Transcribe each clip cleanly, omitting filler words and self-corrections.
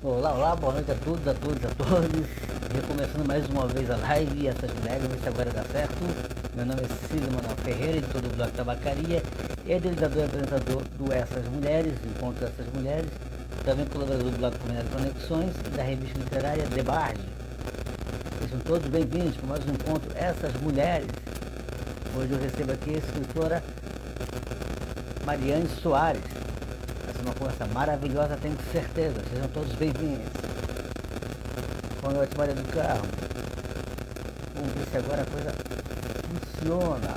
Olá, olá, boa noite a todos, a todos, a todos. Recomeçando mais uma vez a live e essas mulheres, vamos ver se agora dá certo. Meu nome é Cícero Manuel Ferreira, editor do blog Tabacaria, idealizador e apresentador do Essas Mulheres, Encontro Essas Mulheres, também colaborador do blog Comunidade Conexões e da revista literária Debarge. Sejam todos bem-vindos para mais um encontro Essas Mulheres. Hoje eu recebo aqui a escritora Mariane Soares. Essa é uma conversa maravilhosa, tenho certeza. Sejam todos bem-vindos. Boa noite, Maria do Carmo. Vamos ver se agora a coisa funciona.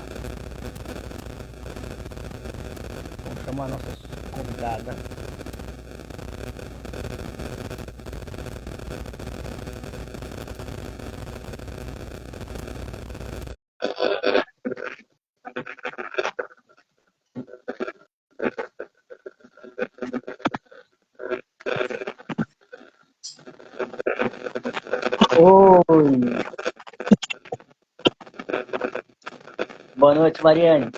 Vamos chamar a nossa convidada. Oi! Boa noite, Mariane.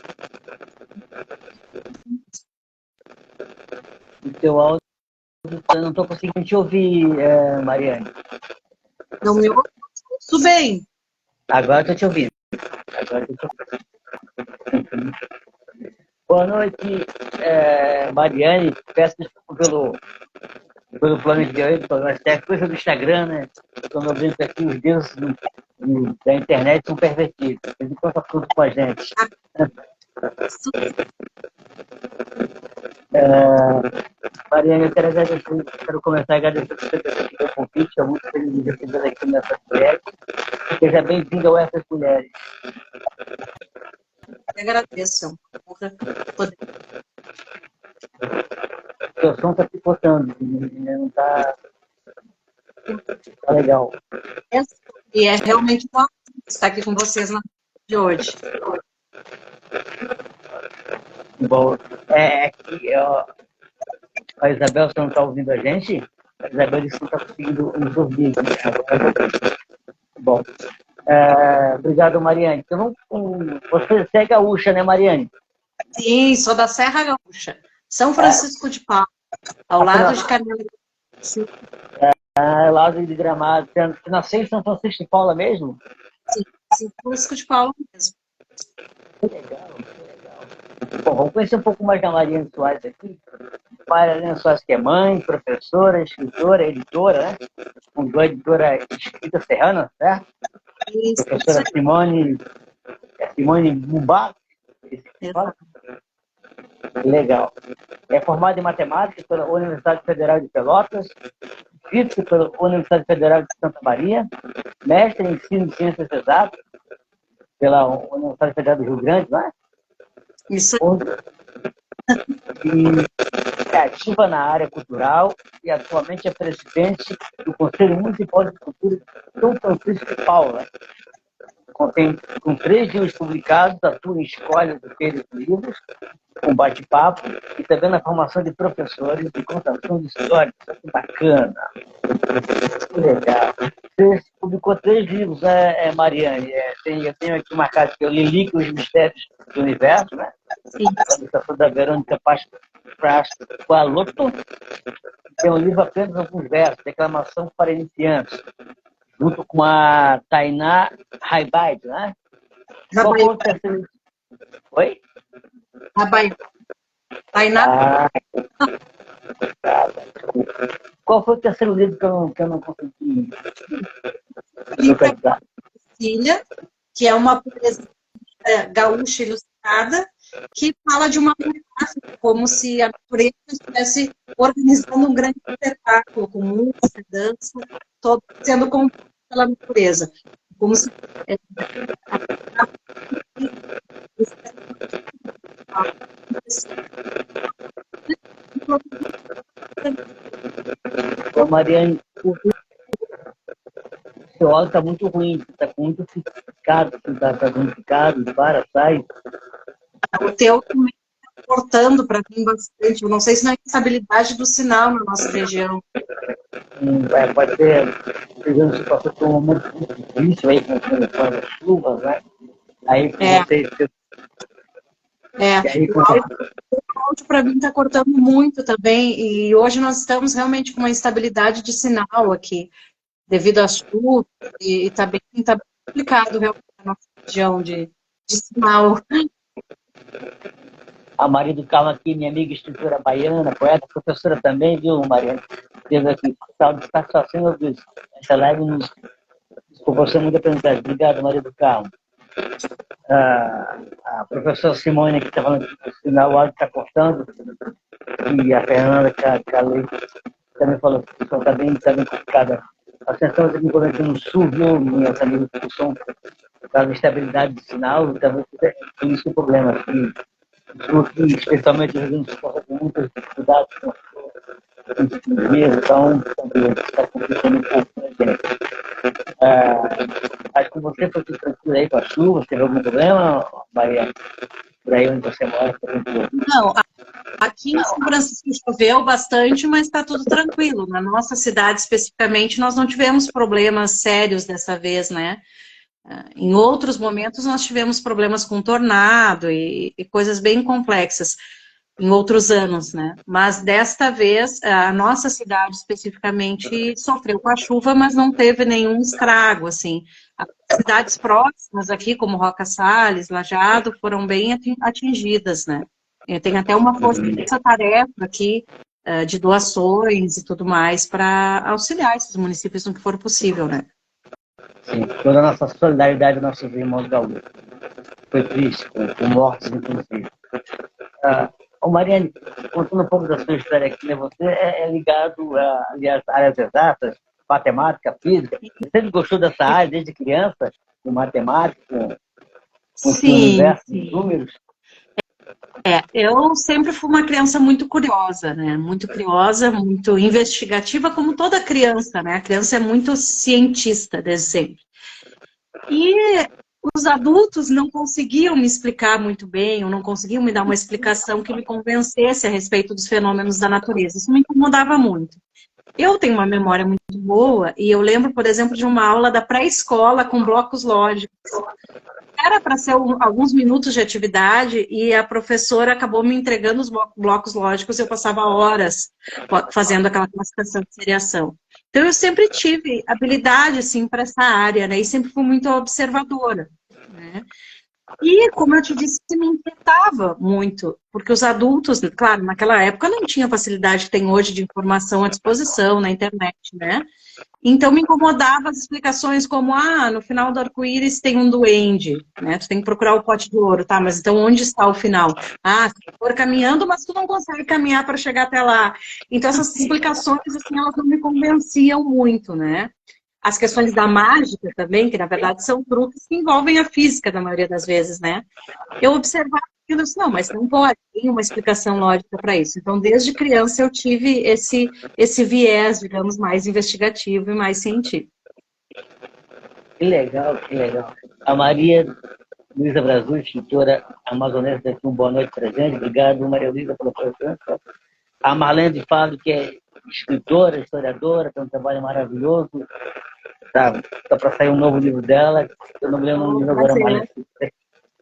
O teu áudio, eu não estou conseguindo te ouvir, Mariane. Não me ouve? Tudo bem. Agora estou te ouvindo. Boa noite, Mariane. Peço desculpa pelo plano de hoje, coisa do Instagram, né? Quando eu brinco aqui, os deuses da internet são pervertidos. Eles contam tudo com a gente. Mariane, eu quero começar agradecendo o convite. Estou muito feliz de receber aqui nessas mulheres. Seja bem-vindo ao Essas Mulheres. Eu agradeço. O som está picotando, não está legal. E é realmente uma honra estar aqui com vocês na de hoje. Bom, a Isabel, você não está ouvindo a gente? A Isabel disse que não está conseguindo nos ouvir. Bom, obrigado, Mariane. Então, você é gaúcha, né, Mariane? Sim, sou da Serra Gaúcha, São Francisco de Paula, ao lado de Canela. Lado de Gramado. Você nasceu em São Francisco de Paula mesmo? Sim, São Francisco de Paula mesmo. Que legal, que legal. Bom, vamos conhecer um pouco mais da Mariane Soares aqui. Mariane Soares, que é mãe, professora, escritora, editora, né? Fundou a editora Escrita Serrana, certo? Isso. Professora Simone Bumbá. Legal. É formada em matemática pela Universidade Federal de Pelotas, física pela Universidade Federal de Santa Maria, mestre em ensino de ciências exatas pela Universidade Federal do Rio Grande, não é? Isso. E é ativa na área cultural e atualmente é presidente do Conselho Municipal de Cultura de São Francisco de Paula. Com 3 livros publicados, atua em escolha de feiras de livros, com bate-papo e também na formação de professores e contação de histórias. Que bacana! Que legal! Você publicou 3 livros, né, Mariane? Eu tenho aqui marcado que eu li os Mistérios do Universo, né? Sim. A ilustração da Verônica Pascoaloto. Tem um livro apenas alguns versos, Declamação para Iniciantes, junto com a Tainá Raibaid, né? Qual foi o terceiro livro? Oi? Tainá. Qual foi o terceiro livro que eu não consegui localizar? Filha, que é uma poesia gaúcha ilustrada, que fala de uma metáfora, como se a natureza estivesse organizando um grande espetáculo, com música, dança, todo sendo composto pela natureza. Como se... Ô, Mariane, o seu áudio está muito ruim, está muito picado, está danificado, sai. O teu cortando para mim bastante. Eu não sei se não é instabilidade do sinal na nossa região. Pode ser, digamos, se passou por um momento muito difícil aí com as chuvas, né? Aí você É, E aí, o áudio para mim está cortando muito também, e hoje nós estamos realmente com uma instabilidade de sinal aqui, devido às chuvas, e está bem complicado realmente a nossa região de sinal. a Maria do Carmo aqui, minha amiga escritora baiana, poeta, professora também, viu, Mariana? Teve aqui, salve de satisfação, eu disse, essa live nos proporciona muita aprendizagem. Obrigado, Maria do Carmo. A professora Simone aqui está falando que o sinal, o áudio está cortando, e a Fernanda Calei também falou que está bem complicada. A sensação aqui no sul, viu, minhas amigas, que são da instabilidade de sinal, talvez tenha esse problema aqui. Aqui, especialmente os alunos com muitas dificuldades com dias, então está complicando um pouco a gente. Acho que você foi tudo tranquilo aí com a chuva, teve algum problema, Maria? Por aí onde você mora? Não, aqui em São Francisco choveu bastante, mas está tudo tranquilo. Na nossa cidade, especificamente, nós não tivemos problemas sérios dessa vez, né? Em outros momentos, nós tivemos problemas com tornado e coisas bem complexas em outros anos, né? Mas desta vez, a nossa cidade especificamente sofreu com a chuva, mas não teve nenhum estrago, assim. As cidades próximas aqui, como Roca Salles, Lajeado, foram bem atingidas, né? Tem até uma força-tarefa aqui de doações e tudo mais para auxiliar esses municípios no que for possível, né? Sim, toda a nossa solidariedade aos nossos irmãos gaúchos. Foi triste, com mortes, inclusive. Mariane, contando um pouco da sua história aqui, né? Você é ligado às áreas exatas, matemática, física. Você sempre gostou dessa área desde criança, com matemática, com esse universo de números? Eu sempre fui uma criança muito curiosa, né? Muito curiosa, muito investigativa, como toda criança, né? A criança é muito cientista desde sempre. E os adultos não conseguiam me explicar muito bem, ou não conseguiam me dar uma explicação que me convencesse a respeito dos fenômenos da natureza. Isso me incomodava muito. Eu tenho uma memória muito boa, e eu lembro, por exemplo, de uma aula da pré-escola com blocos lógicos. Era para ser alguns minutos de atividade e a professora acabou me entregando os blocos lógicos e eu passava horas fazendo aquela classificação de seriação. Então, eu sempre tive habilidade, assim, para essa área, né? E sempre fui muito observadora, né? E, como eu te disse, me inquietava muito, porque os adultos, claro, naquela época não tinha a facilidade que tem hoje de informação à disposição na internet, né? Então, me incomodava as explicações como, no final do arco-íris tem um duende, né? Tu tem que procurar o pote de ouro, tá? Mas então, onde está o final? Você for caminhando, mas tu não consegue caminhar para chegar até lá. Então, essas explicações, assim, elas não me convenciam muito, né? As questões da mágica também, que na verdade são truques que envolvem a física, na maioria das vezes, né? Eu observava aquilo e disse, não, mas não pode, tem uma explicação lógica para isso. Então, desde criança, eu tive esse viés, digamos, mais investigativo e mais científico. Que legal, que legal. A Maria Luísa Brasil, escritora amazonense, daqui boa noite para a gente. Obrigado, Maria Luísa, pela presença. A Marlene de Fado, que é escritora, historiadora, tem um trabalho maravilhoso. Tá para sair um novo livro dela. Eu não me lembro o livro agora, Marlene.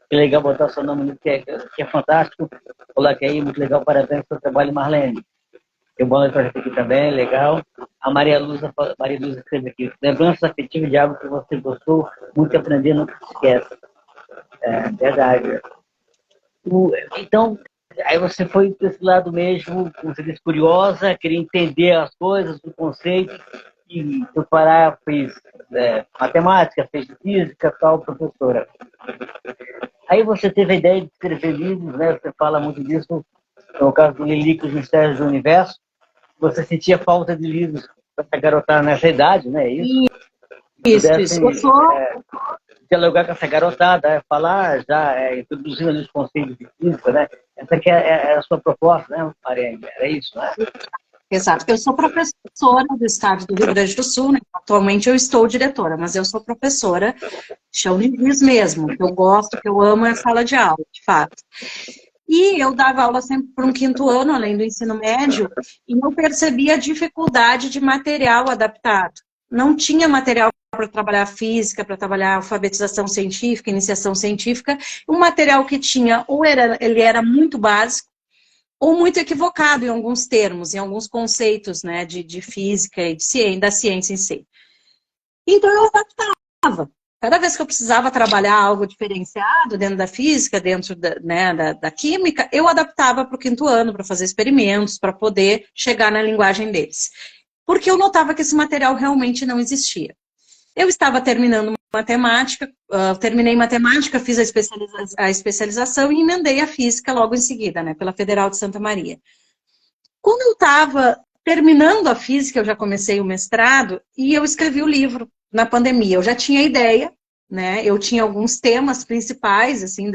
Que legal botar o seu nome no que é fantástico. Coloque aí, muito legal, parabéns pelo seu trabalho, Marlene. Tem um bom noite para gente aqui também, legal. A Maria Luísa escreve aqui. Lembranças afetivas de algo que você gostou, muito aprender, não se esquece. É verdade. Então, aí você foi para esse lado mesmo, você disse curiosa, queria entender as coisas, o conceito, e foi parar, fez matemática, fez física, tal, professora. Aí você teve a ideia de escrever livros, né? Você fala muito disso, no caso do Lilico, os Mistérios do Universo. Você sentia falta de livros para essa garotada nessa idade, né? Isso. Isso. Dialogar com essa garotada, falar já, introduzindo ali os conceitos de física, né? Essa que é a sua proposta, né, Mariane? Era isso, né? Exato. Eu sou professora do estado do Rio Grande do Sul, né? Atualmente eu estou diretora, mas eu sou professora, chão de giz mesmo, que eu gosto, que eu amo é a sala de aula, de fato. E eu dava aula sempre para um 5º ano, além do ensino médio, e eu percebi a dificuldade de material adaptado. Não tinha material para trabalhar física, para trabalhar alfabetização científica, iniciação científica, um material que tinha, ele era muito básico, ou muito equivocado em alguns termos, em alguns conceitos, né, de física e da ciência em si. Então eu adaptava. Cada vez que eu precisava trabalhar algo diferenciado dentro da física, dentro da química, eu adaptava para o 5º ano, para fazer experimentos, para poder chegar na linguagem deles. Porque eu notava que esse material realmente não existia. Eu estava terminando matemática, terminei matemática, fiz a especialização e emendei a física logo em seguida, né, pela Federal de Santa Maria. Quando eu estava terminando a física, eu já comecei o mestrado e eu escrevi o livro na pandemia. Eu já tinha ideia, né, eu tinha alguns temas principais, assim,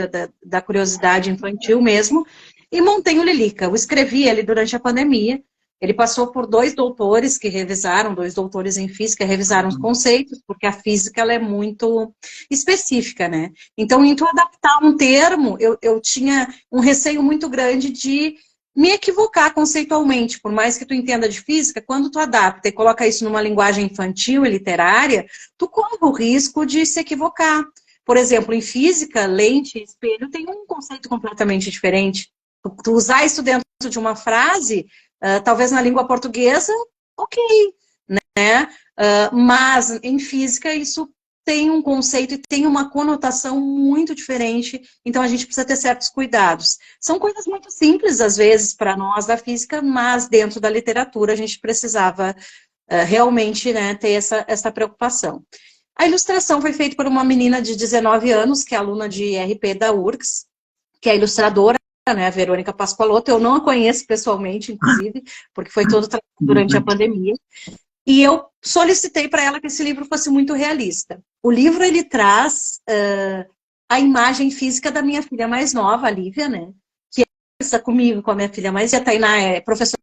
da curiosidade infantil mesmo, e montei o Lilica. Eu escrevi ele durante a pandemia. Ele passou por 2 doutores que revisaram, 2 doutores em física, revisaram os conceitos, porque a física ela é muito específica, né? Então, em tu adaptar um termo, eu tinha um receio muito grande de me equivocar conceitualmente. Por mais que tu entenda de física, quando tu adapta e coloca isso numa linguagem infantil e literária, tu corre o risco de se equivocar. Por exemplo, em física, lente e espelho tem um conceito completamente diferente. Tu usar isso dentro de uma frase, talvez na língua portuguesa, ok, né? Mas em física isso tem um conceito e tem uma conotação muito diferente, então a gente precisa ter certos cuidados. São coisas muito simples, às vezes, para nós da física, mas dentro da literatura a gente precisava realmente, né, ter essa preocupação. A ilustração foi feita por uma menina de 19 anos, que é aluna de RP da URGS, que é ilustradora, né, a Verônica Pascoaloto. Eu não a conheço pessoalmente, inclusive, porque foi todo durante a pandemia. E eu solicitei para ela que esse livro fosse muito realista. O livro, ele traz a imagem física da minha filha mais nova, a Lívia, né, que está comigo, com a minha filha mais velha. A Tainá é professora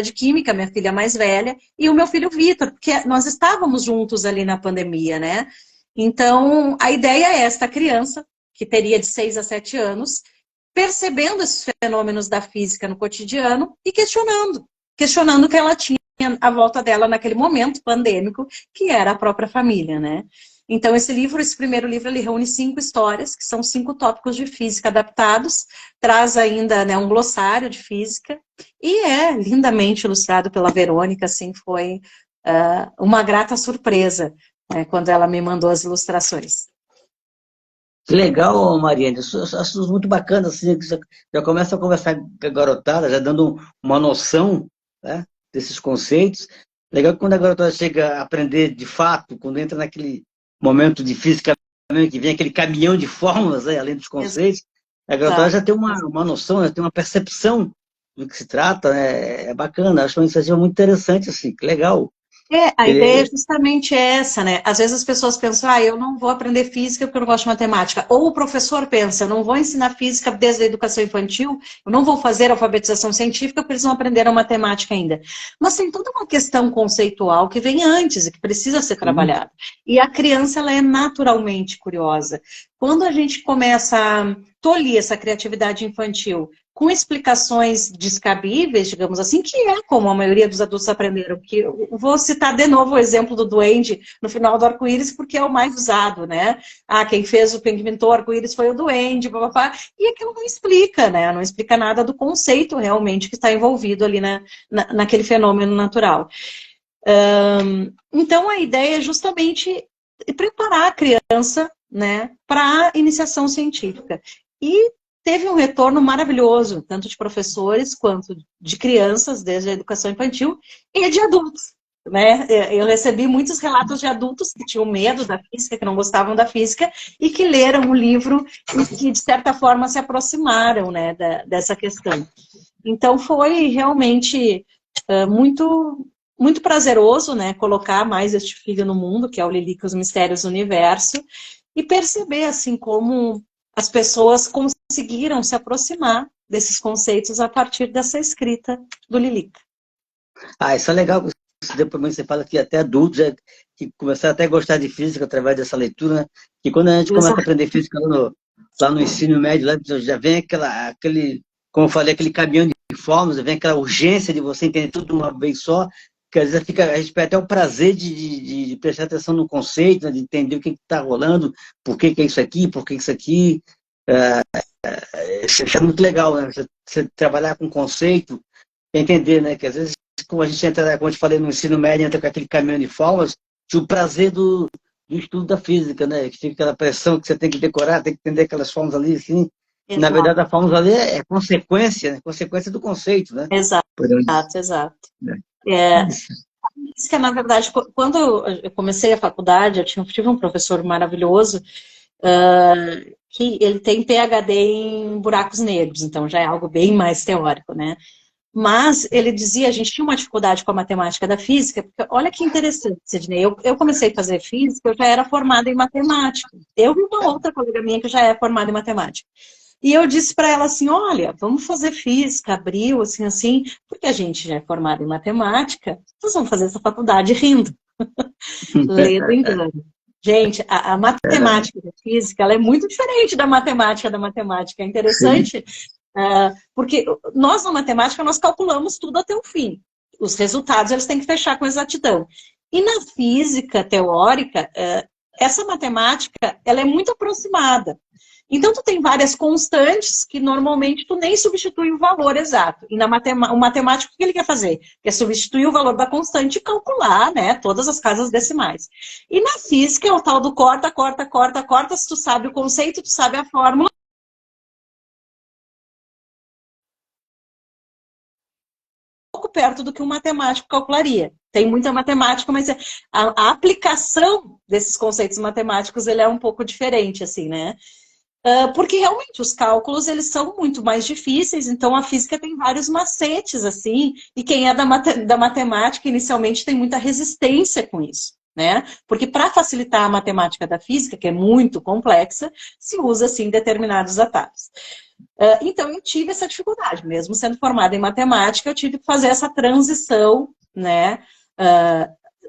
de química, minha filha mais velha, e o meu filho Vitor, porque nós estávamos juntos ali na pandemia, né? Então, a ideia é esta criança, que teria de 6 a 7 anos, percebendo esses fenômenos da física no cotidiano e questionando o que ela tinha à volta dela naquele momento pandêmico, que era a própria família, né? Então, esse primeiro livro, ele reúne 5 histórias, que são 5 tópicos de física adaptados, traz ainda, né, um glossário de física, e é lindamente ilustrado pela Verônica, assim, foi uma grata surpresa, né, quando ela me mandou as ilustrações. Que legal, Mariana. Assuntos muito bacanas, assim, que você já começa a conversar com a garotada, já dando uma noção, né, desses conceitos. Legal que quando a garotada chega a aprender de fato, quando entra naquele momento de física, que vem aquele caminhão de fórmulas, né, além dos conceitos, a garotada já tem uma noção, já tem uma percepção do que se trata, né? É bacana, acho uma iniciativa muito interessante, assim, que legal. A ideia é justamente essa, né? Às vezes as pessoas pensam, eu não vou aprender física porque eu não gosto de matemática. Ou o professor pensa, eu não vou ensinar física desde a educação infantil, eu não vou fazer alfabetização científica porque eles não aprenderam matemática ainda. Mas tem toda uma questão conceitual que vem antes e que precisa ser trabalhada. E a criança, ela é naturalmente curiosa. Quando a gente começa a tolir essa criatividade infantil com explicações descabíveis, digamos assim, que é como a maioria dos adultos aprenderam. Que eu vou citar de novo o exemplo do duende no final do arco-íris, porque é o mais usado, né? Quem inventou o arco-íris foi o duende, papapá, e aquilo não explica, né? Não explica nada do conceito realmente que está envolvido ali naquele fenômeno natural. Então, a ideia é justamente preparar a criança, né, para a iniciação científica. E teve um retorno maravilhoso, tanto de professores quanto de crianças, desde a educação infantil, e de adultos, né? Eu recebi muitos relatos de adultos que tinham medo da física, que não gostavam da física, e que leram o livro e que, de certa forma, se aproximaram, né, dessa questão. Então, foi realmente muito prazeroso, né, colocar mais este filho no mundo, que é o Lilica, os Mistérios do Universo, e perceber, assim, como as pessoas conseguiram se aproximar desses conceitos a partir dessa escrita do Lilica. Isso é legal, depois você fala que até adultos que começaram até a gostar de física através dessa leitura, né? Que quando a gente começa a aprender física lá no ensino médio, lá, já vem aquele, como eu falei, aquele caminhão de fórmulas, vem aquela urgência de você entender tudo de uma vez só, que às vezes a gente perde até o prazer de prestar atenção no conceito, né, de entender o que está rolando, por que é isso aqui, por que isso aqui. Isso é muito legal, né? Você trabalhar com conceito, entender, né? Que às vezes, como a gente entra, como eu te falei, no ensino médio, entra com aquele caminhão de fórmulas, tinha o prazer do estudo da física, né? Que fica aquela pressão que você tem que decorar, tem que entender aquelas fórmulas ali, assim. Na Exato, verdade, a fórmula ali é consequência, né? Consequência do conceito, né? exato, Por onde- exato. né? É, isso que, na verdade, quando eu comecei a faculdade, tive um professor maravilhoso, que ele tem PhD em buracos negros, então já é algo bem mais teórico, né? Mas ele dizia, a gente tinha uma dificuldade com a matemática da física, porque olha que interessante, Sidney, eu comecei a fazer física, eu já era formada em matemática. Eu e uma outra colega minha que já é formada em matemática. E eu disse para ela assim, olha, vamos fazer física, abril, assim, assim, porque a gente já é formada em matemática, nós vamos fazer essa faculdade rindo, lendo engano. Gente, a matemática da física, ela é muito diferente da matemática da matemática. É Sim. interessante, porque nós, na matemática, nós calculamos tudo até o fim. Os resultados, eles têm que fechar com exatidão. E na física teórica, essa matemática, ela é muito aproximada. Então, tu tem várias constantes que normalmente tu nem substitui o valor exato. E o matemático, o que ele quer fazer? Quer substituir o valor da constante e calcular, né, todas as casas decimais. E na física é o tal do corta, corta, corta, corta. Se tu sabe o conceito, tu sabe a fórmula, pouco perto do que um matemático calcularia. Tem muita matemática, mas a aplicação desses conceitos matemáticos ele é um pouco diferente, assim, né? Porque realmente os cálculos eles são muito mais difíceis, então a física tem vários macetes, assim, e quem é da matemática inicialmente tem muita resistência com isso, né? Porque para facilitar a matemática da física, que é muito complexa, se usa, assim, determinados atalhos. Então eu tive essa dificuldade, mesmo sendo formada em matemática, eu tive que fazer essa transição, né?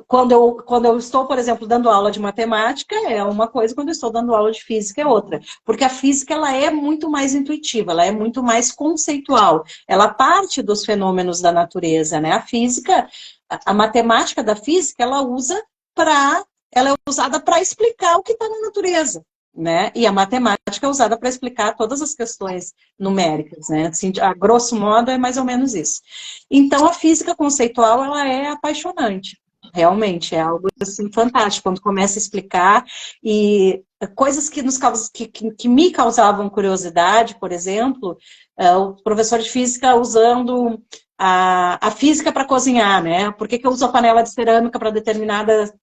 Quando eu estou, por exemplo, dando aula de matemática, é uma coisa, quando eu estou dando aula de física é outra. Porque a física ela é muito mais intuitiva, ela é muito mais conceitual. Ela parte dos fenômenos da natureza, né? A física, a matemática da física, ela é usada para explicar o que está na natureza. Né? E a matemática é usada para explicar todas as questões numéricas, né? Assim, a grosso modo é mais ou menos isso. Então a física conceitual ela é apaixonante. Realmente, é algo assim, fantástico, quando começa a explicar e coisas que me causavam curiosidade, por exemplo, o professor de física usando a física para cozinhar, né? Por que eu uso a panela de cerâmica para determinada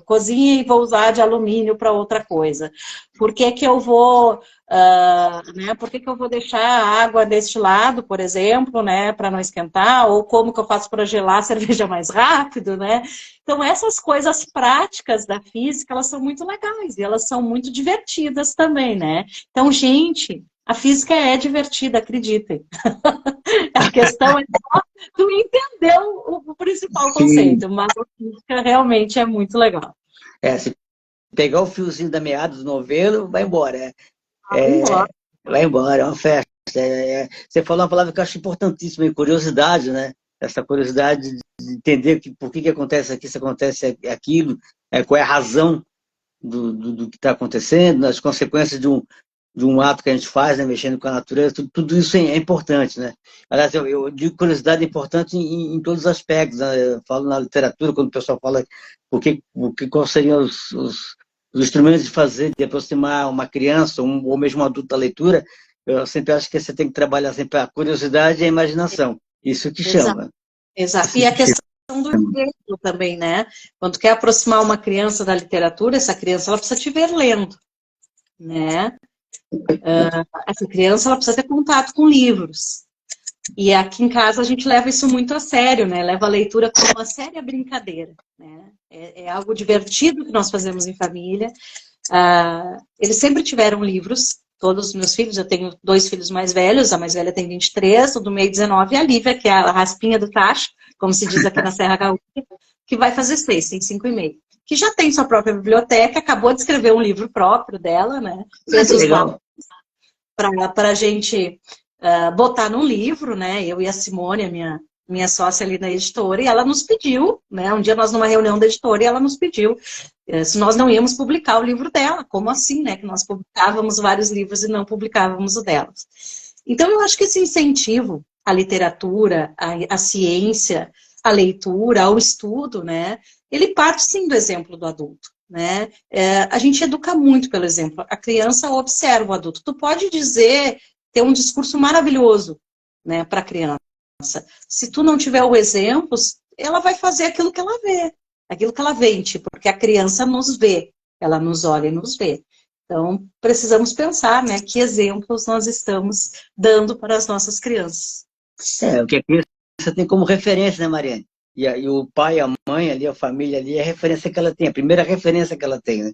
cozinha e vou usar de alumínio para outra coisa? Por que eu vou... por que eu vou deixar a água deste lado, por exemplo, né, para não esquentar, ou como que eu faço para gelar a cerveja mais rápido, né? Então, essas coisas práticas da física, elas são muito legais e elas são muito divertidas também, né? Então, gente, a física é divertida, acreditem. A questão é só tu entender o principal Sim. conceito, mas a física realmente é muito legal. Se pegar o fiozinho da meada do novelo, vai embora. Vai embora. Vai embora, é uma festa. Você falou uma palavra que eu acho importantíssima, curiosidade, né? Essa curiosidade de entender por que acontece aqui, se acontece aquilo, qual é a razão do que está acontecendo, as consequências de um ato que a gente faz, né, mexendo com a natureza, tudo isso é importante, né? Aliás, eu digo curiosidade é importante em todos os aspectos, né? Eu falo na literatura, quando o pessoal fala quais seriam os instrumentos de fazer, de aproximar uma criança ou mesmo um adulto da leitura, eu sempre acho que você tem que trabalhar sempre a curiosidade e a imaginação. Isso que Exato, chama. exato. E a questão do exemplo também, né? Quando quer aproximar uma criança da literatura, essa criança ela precisa te ver lendo, né? Essa criança ela precisa ter contato com livros. E aqui em casa a gente leva isso muito a sério, né? Leva a leitura como uma séria brincadeira, né? É algo divertido que nós fazemos em família. Eles sempre tiveram livros, todos os meus filhos. Eu tenho 2 filhos mais velhos, a mais velha tem 23, o do meio 19, e a Lívia, que é a raspinha do tacho, como se diz aqui na Serra Gaúcha, que vai fazer 6, tem 5,5. Que já tem sua própria biblioteca, acabou de escrever um livro próprio dela, né? Fez os dados para a gente botar num livro, né? Eu e a Simone, minha sócia ali na editora, e ela nos pediu, né? Um dia nós numa reunião da editora, e ela nos pediu se nós não íamos publicar o livro dela. Como assim, né? Que nós publicávamos vários livros e não publicávamos o delas. Então, eu acho que esse incentivo à literatura, à ciência, à leitura, ao estudo, né? Ele parte, sim, do exemplo do adulto, né? A gente educa muito pelo exemplo. A criança observa o adulto. Tu pode dizer, ter um discurso maravilhoso, né, para a criança. Se tu não tiver o exemplo, ela vai fazer aquilo que ela vê. Aquilo que ela vê em ti, porque a criança nos vê. Ela nos olha e nos vê. Então, precisamos pensar, né, que exemplos nós estamos dando para as nossas crianças. O que a criança tem como referência, né, Mariane? E o pai, a mãe ali, a família ali, é a referência que ela tem, a primeira referência que ela tem, né?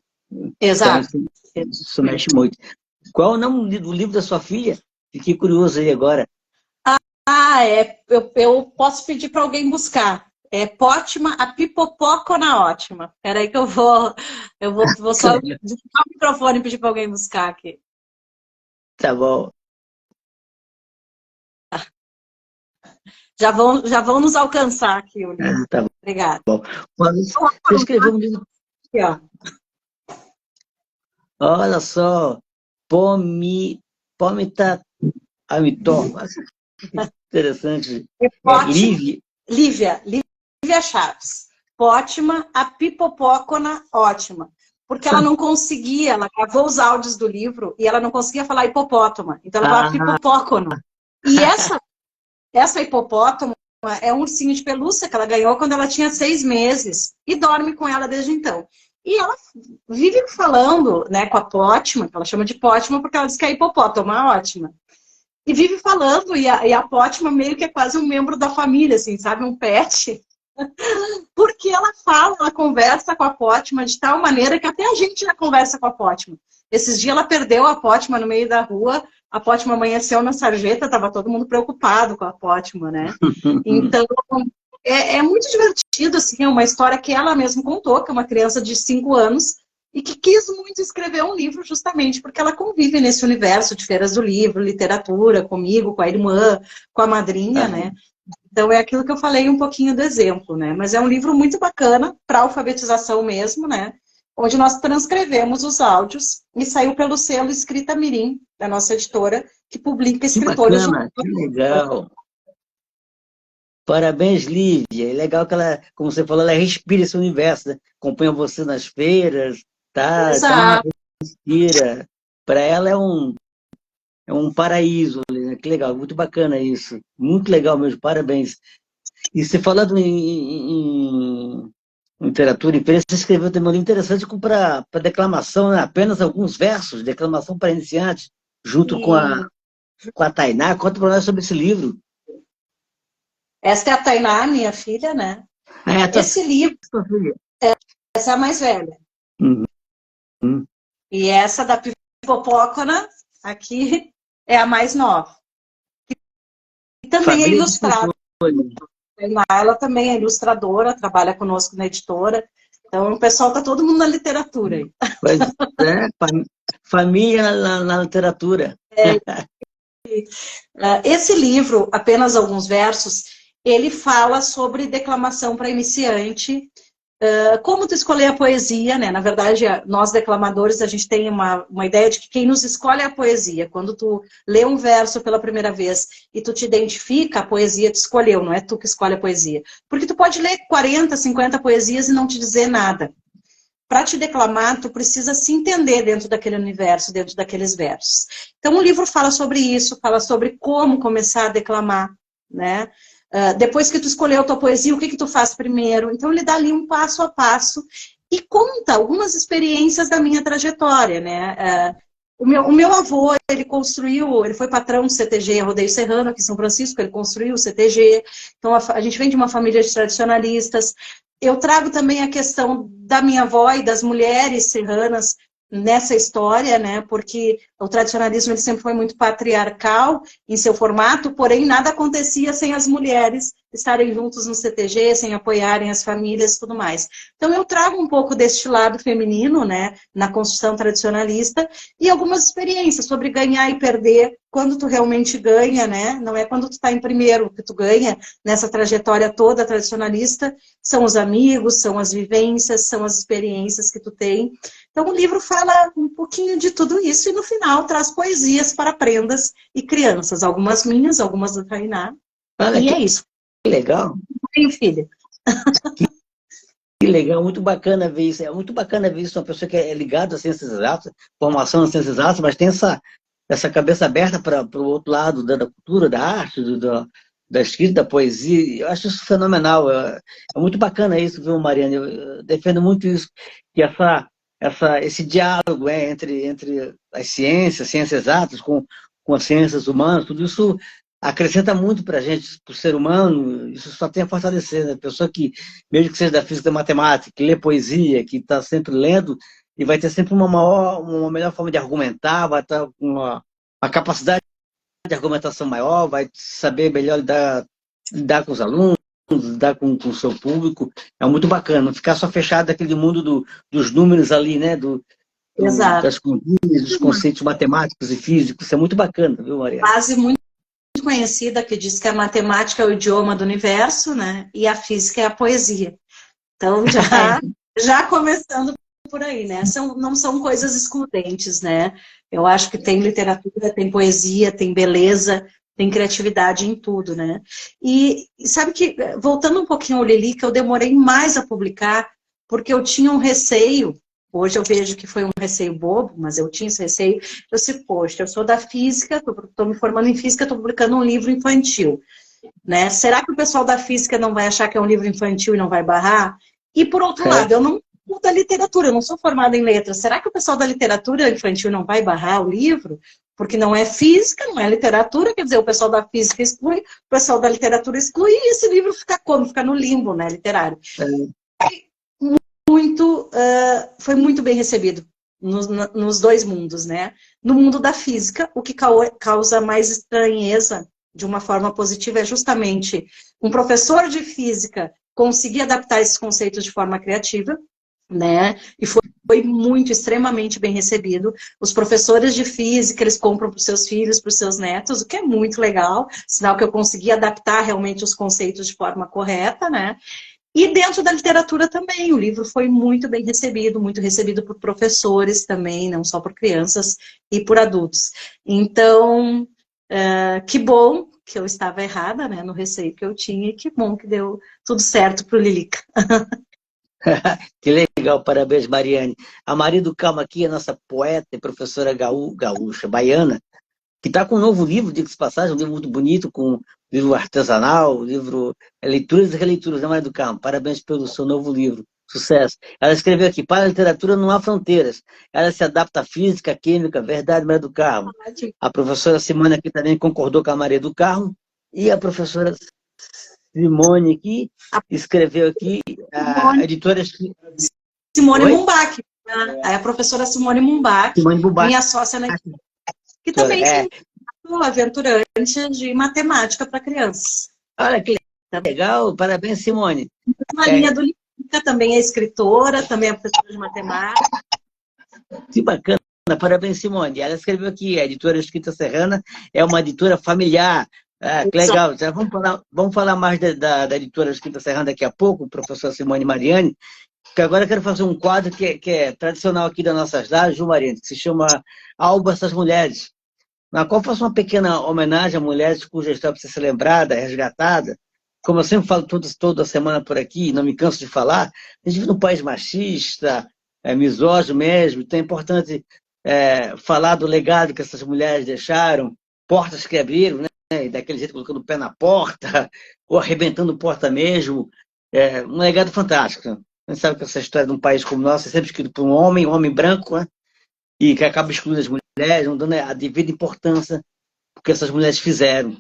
Exato. Então, isso mexe muito. Qual é o nome do livro da sua filha? Fiquei curioso aí agora. Eu posso pedir para alguém buscar. É Pótima, a Pipopócona Ótima. Peraí que eu vou só desligar o microfone e pedir para alguém buscar aqui. Tá bom. Já vão nos alcançar aqui o livro. Tá bom. Obrigada. Bom. Você escreveu um livro. Aqui, ó. Olha só. Pomita Amitó. Interessante. Lívia Chaves. Pótima, a Pipopócona Ótima. Porque ela não conseguia, ela gravou os áudios do livro e ela não conseguia falar hipopótama. Então ela falava Pipopócona. E essa hipopótama é um ursinho de pelúcia que ela ganhou quando ela tinha 6 meses. E dorme com ela desde então. E ela vive falando, né, com a Pótima, que ela chama de Pótima porque ela diz que é hipopótama ótima. E vive falando, e a Pótima meio que é quase um membro da família, assim, sabe? Um pet. Porque ela fala, ela conversa com a Pótima de tal maneira que até a gente já conversa com a Pótima. Esses dias ela perdeu a Pótima no meio da rua, a Pótima amanheceu na sarjeta, estava todo mundo preocupado com a Pótima, né? Então, é muito divertido, assim, é uma história que ela mesma contou, que é uma criança de 5 anos, e que quis muito escrever um livro justamente porque ela convive nesse universo de feiras do livro, literatura, comigo, com a irmã, com a madrinha, né? Então é aquilo que eu falei um pouquinho do exemplo, né? Mas é um livro muito bacana para alfabetização mesmo, né? Onde nós transcrevemos os áudios e saiu pelo selo Escrita Mirim, da nossa editora, que publica escritores. Que bacana, que legal. Parabéns, Lívia. É legal que ela, como você falou, ela respira esse universo, né? Acompanha você nas feiras, tá? Respira. Para ela é um paraíso, né? Que legal, muito bacana isso. Muito legal mesmo, parabéns. E você falando em literatura e feira, você escreveu também um livro interessante para declamação, né? Apenas alguns versos, declamação para iniciantes, junto com a Tainá. Conta para nós sobre esse livro. Essa é a Tainá, minha filha, né? Esse livro, essa é a mais velha. E essa da Pipopócona, aqui, é a mais nova. E também é ilustrada. Ela também é ilustradora, trabalha conosco na editora. Então, o pessoal está todo mundo na literatura aí. Pois é, família na literatura. Esse livro, Apenas Alguns Versos, ele fala sobre declamação para iniciante, como tu escolher a poesia, né? Na verdade, nós declamadores, a gente tem uma ideia de que quem nos escolhe é a poesia. Quando tu lê um verso pela primeira vez e tu te identifica, a poesia te escolheu, não é tu que escolhe a poesia. Porque tu pode ler 40, 50 poesias e não te dizer nada. Para te declamar, tu precisa se entender dentro daquele universo, dentro daqueles versos. Então, o livro fala sobre isso, fala sobre como começar a declamar, né? Depois que tu escolheu a tua poesia, o que tu faz primeiro? Então, ele dá ali um passo a passo e conta algumas experiências da minha trajetória, né? O meu avô, ele foi patrão do CTG Rodeio Serrano, aqui em São Francisco, ele construiu o CTG. Então, a gente vem de uma família de tradicionalistas. Eu trago também a questão da minha avó e das mulheres serranas nessa história, né? Porque o tradicionalismo ele sempre foi muito patriarcal em seu formato, porém nada acontecia sem as mulheres estarem juntos no CTG, sem apoiarem as famílias e tudo mais. Então, eu trago um pouco deste lado feminino, né, na construção tradicionalista, e algumas experiências sobre ganhar e perder, quando tu realmente ganha, né, não é quando tu está em primeiro que tu ganha, nessa trajetória toda tradicionalista, são os amigos, são as vivências, são as experiências que tu tem. Então, o livro fala um pouquinho de tudo isso, e no final traz poesias para prendas e crianças, algumas minhas, algumas do Tainá, Olha e que é isso. legal. Tenho filha. Que legal, muito bacana ver isso. É muito bacana ver isso, uma pessoa que é ligada às ciências exatas, formação nas ciências exatas, mas tem essa cabeça aberta para o outro lado da cultura, da arte, da escrita, da poesia. Eu acho isso fenomenal. É muito bacana isso, viu, Mariana? Eu defendo muito isso, que esse diálogo entre as ciências exatas com as ciências humanas, tudo isso acrescenta muito para a gente, para o ser humano, isso só tem a fortalecer, né? A pessoa que, mesmo que seja da física da matemática, que lê poesia, que está sempre lendo, e vai ter sempre uma melhor forma de argumentar, vai estar com uma capacidade de argumentação maior, vai saber melhor lidar com os alunos, lidar com o seu público. É muito bacana, não ficar só fechado naquele mundo dos números ali, né? Exato. Das continhas, dos conceitos matemáticos e físicos. Isso é muito bacana, viu, Maria? Base muito conhecida que diz que a matemática é o idioma do universo, né? E a física é a poesia. Então, já começando por aí, né? Não são coisas excludentes, né? Eu acho que tem literatura, tem poesia, tem beleza, tem criatividade em tudo, né? E sabe que, voltando um pouquinho ao Lili, que eu demorei mais a publicar, porque eu tinha um receio. Hoje eu vejo que foi um receio bobo, mas eu tinha esse receio. Eu disse, poxa, eu sou da física, estou me formando em física, estou publicando um livro infantil, né? Será que o pessoal da física não vai achar que é um livro infantil e não vai barrar? E, por outro lado, eu não sou da literatura, eu não sou formada em letras. Será que o pessoal da literatura infantil não vai barrar o livro? Porque não é física, não é literatura, quer dizer, o pessoal da física exclui, o pessoal da literatura exclui, e esse livro fica como? Fica no limbo, né, literário. Foi muito bem recebido nos dois mundos, né? No mundo da física, o que causa mais estranheza, de uma forma positiva, é justamente um professor de física conseguir adaptar esses conceitos de forma criativa, né? E foi extremamente bem recebido. Os professores de física, eles compram para os seus filhos, para os seus netos, o que é muito legal, sinal que eu consegui adaptar realmente os conceitos de forma correta, né? E dentro da literatura também, o livro foi muito recebido por professores também, não só por crianças e por adultos. Então, que bom que eu estava errada, né, no receio que eu tinha, e que bom que deu tudo certo para o Lilica. Que legal, parabéns, Mariane. A Maria do Carmo aqui é nossa poeta e professora gaúcha, baiana, que está com um novo livro, diga-se de passagem, um livro muito bonito, com livro artesanal, livro Leituras e Releituras, da Maria do Carmo. Parabéns pelo seu novo livro. Sucesso. Ela escreveu aqui, para a literatura não há fronteiras. Ela se adapta à física, à química, verdade, Maria do Carmo. A professora Simone aqui também concordou com a Maria do Carmo. E a professora Simone aqui escreveu aqui, a editora... Simone Mumbach. A professora Simone Mumbach, minha sócia na equipe, que também é aventurante de matemática para crianças. Olha que legal, parabéns, Simone. Na linha do Lírica, também é escritora, também é professora de matemática. Que bacana, parabéns, Simone. Ela escreveu aqui, a editora Escrita Serrana é uma editora familiar. Que legal. Já vamos falar mais da editora Escrita Serrana daqui a pouco, professor Simone Mariani, porque agora eu quero fazer um quadro que é tradicional aqui das nossas lives, Ju Mariane, que se chama Alba Essas Mulheres, na qual faço uma pequena homenagem a mulheres cuja história precisa ser lembrada, resgatada. Como eu sempre falo toda semana por aqui, não me canso de falar, a gente vive num país machista, misógino mesmo, então é importante falar do legado que essas mulheres deixaram, portas que abriram, né? E daquele jeito colocando o pé na porta, ou arrebentando porta mesmo. Um legado fantástico. A gente sabe que essa história de um país como o nosso é sempre escrito por um homem branco, né? E que acaba excluindo as mulheres, não dando a devida importância porque essas mulheres fizeram.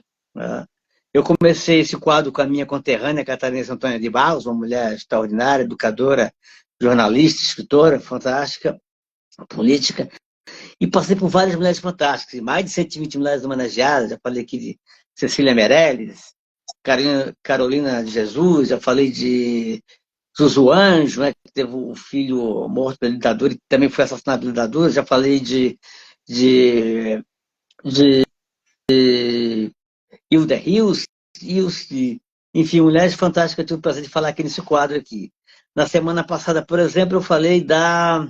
Eu comecei esse quadro com a minha conterrânea, Catarina Antônia de Barros, uma mulher extraordinária, educadora, jornalista, escritora, fantástica, política, e passei por várias mulheres fantásticas, mais de 120 mulheres homenageadas, já falei aqui de Cecília Meirelles, Carolina de Jesus, já falei de Zuzu Anjo, né, que teve o filho morto pela ditadura e também foi assassinado pela ditadura. Já falei de, de Hilda Hilst, enfim, mulheres fantásticas que eu tive o prazer de falar aqui nesse quadro aqui. Na semana passada, por exemplo, eu falei da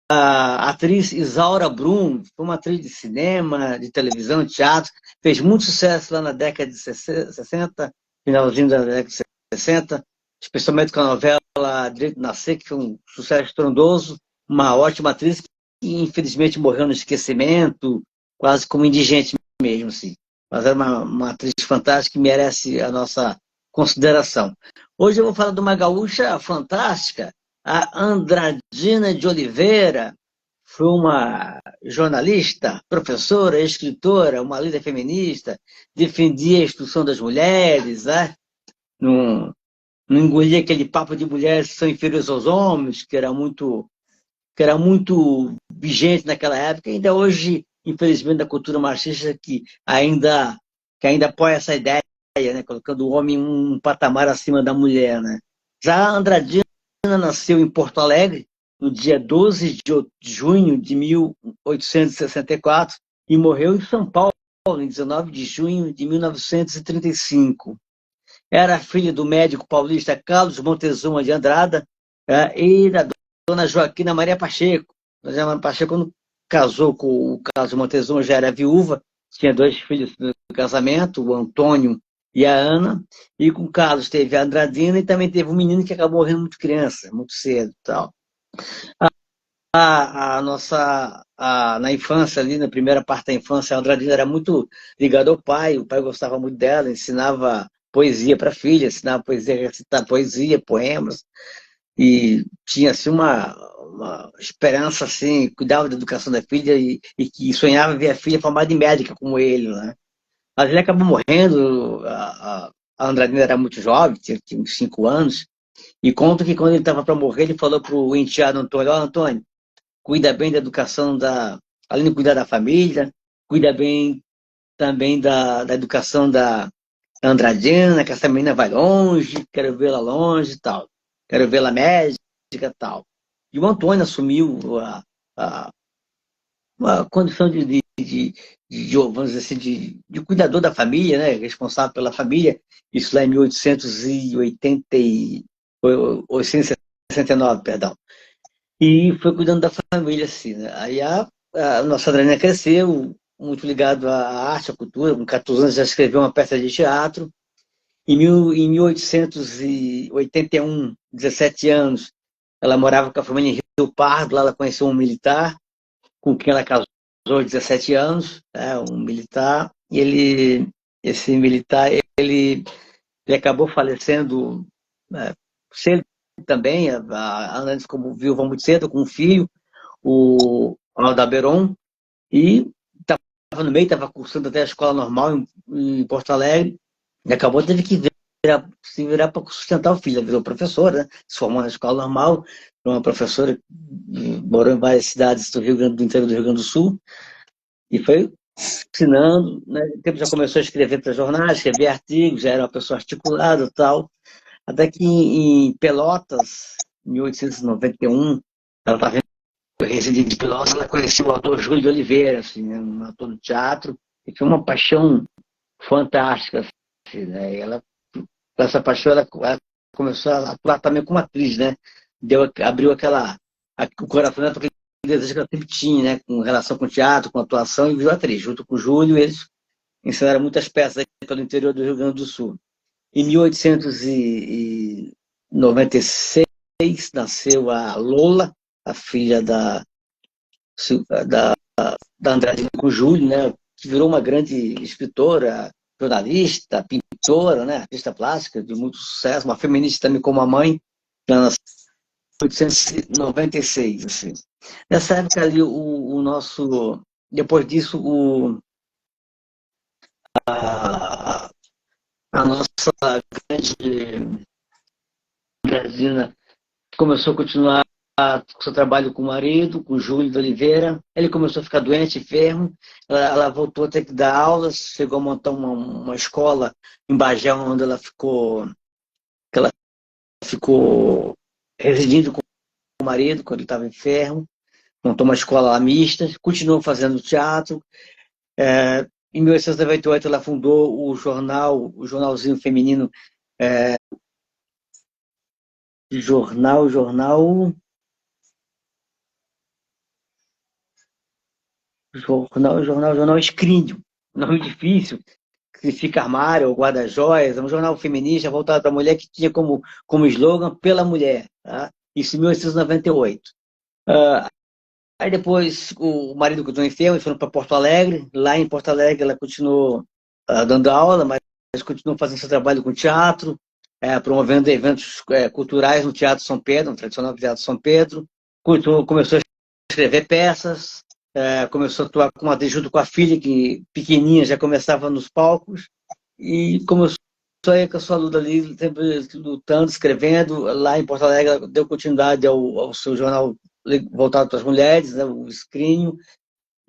atriz Isaura Brum, foi uma atriz de cinema, de televisão, de teatro, fez muito sucesso lá na década de 60, finalzinho da década de 60, especialmente com a novela Direito de Nascer, que foi um sucesso estrondoso, uma ótima atriz que infelizmente morreu no esquecimento, quase como indigente mesmo, assim. Mas era uma atriz fantástica que merece a nossa consideração. Hoje eu vou falar de uma gaúcha fantástica, a Andradina de Oliveira. Foi uma jornalista, professora, escritora, uma líder feminista, defendia a instrução das mulheres, né? Não engolia aquele papo de mulheres que são inferiores aos homens, que era muito vigente naquela época, ainda hoje, infelizmente, da cultura machista que ainda apoia essa ideia, né? Colocando o homem um patamar acima da mulher, né? Já a Andradina nasceu em Porto Alegre no dia 12 de junho de 1864 e morreu em São Paulo em 19 de junho de 1935. Era filha do médico paulista Carlos Montezuma de Andrada, e da dona Joaquina Maria Pacheco. A dona Maria Pacheco, quando casou com o Carlos Montezuma, já era viúva, tinha 2 filhos no casamento, o Antônio e a Ana, e com o Carlos teve a Andradina e também teve um menino que acabou morrendo muito criança, muito cedo. Tal. Na infância, ali na primeira parte da infância, a Andradina era muito ligada ao pai, o pai gostava muito dela, ensinava poesia para a filha, ensinava poesia, recitar poesia, poemas, e tinha assim, uma esperança, assim, cuidava da educação da filha e que sonhava ver a filha formada em médica como ele, né? Mas ele acabou morrendo, a Andradina era muito jovem, tinha uns 5 anos, e conta que quando ele estava para morrer, ele falou para o enteado Antônio: ó, Antônio, cuida bem da educação além de cuidar da família, cuida bem também da educação da Andradina, que essa menina vai longe, quero vê-la longe e tal, quero vê-la médica e tal. E o Antônio assumiu uma condição vamos dizer assim, de cuidador da família, né? Responsável pela família, isso lá em 1869, perdão. E foi cuidando da família, assim, né? Aí a nossa Andradina cresceu, muito ligado à arte, à cultura, com 14 anos já escreveu uma peça de teatro. Em 1881, 17 anos, ela morava com a família em Rio Pardo, lá ela conheceu um militar, com quem ela casou aos 17 anos, né, um militar, e esse militar, ele acabou falecendo, né, cedo também, a Ana ficou viúva muito cedo, com um filho, o Aldaberon, e estava no meio, estava cursando até a escola normal em Porto Alegre, e acabou, teve que se virar para sustentar o filho. Ela virou professora, né? Se formou na escola normal, uma professora que morou em várias cidades do interior do Rio Grande do Sul, e foi ensinando, né? O tempo já começou a escrever para jornais, escrever artigos, já era uma pessoa articulada e tal, até que em Pelotas, em 1891, ela estava residindo em Pelotas, ela conheceu o autor Júlio de Oliveira, assim, né? Um ator de teatro, e foi uma paixão fantástica, assim, né? E ela, com essa paixão, ela começou a atuar também como atriz, né? Abriu o coração dela para aquele desejo que ela sempre tinha, né? Com relação com o teatro, com a atuação, e virou atriz. Junto com o Júlio, eles ensinaram muitas peças aqui pelo interior do Rio Grande do Sul. Em 1896, nasceu a Lola, a filha da Andradina com o Júlio, né? Que virou uma grande escritora, jornalista, pintora, né? Artista plástica de muito sucesso, uma feminista também como a mãe. Ela nasceu em 1896, assim. Nessa época ali, o nosso... Depois disso, a nossa grande Andradina começou a continuar com seu trabalho com o marido, com o Júlio de Oliveira. Ele começou a ficar doente, enfermo. Ela voltou a ter que dar aulas, chegou a montar uma escola em Bagé, onde ela ficou residindo com o marido quando ele estava enfermo. Montou uma escola lá mista, continuou fazendo teatro. Em 1898 ela fundou o jornalzinho feminino, jornal Escrínio, nome difícil, que significa armário ou guarda-joias, é um jornal feminista voltado para a mulher que tinha como slogan "Pela Mulher", tá? Isso em 1898. Aí depois o marido continuou enfermo e foram para Porto Alegre. Lá em Porto Alegre ela continuou dando aula, mas continuou fazendo seu trabalho com teatro, promovendo eventos culturais no Teatro São Pedro, no tradicional Teatro São Pedro. Começou a escrever peças, começou a atuar com junto com a filha, que pequenininha já começava nos palcos, e começou aí com a sua luta ali, sempre lutando, escrevendo. Lá em Porto Alegre ela deu continuidade ao seu jornal voltado para as mulheres, né, o Escrínio.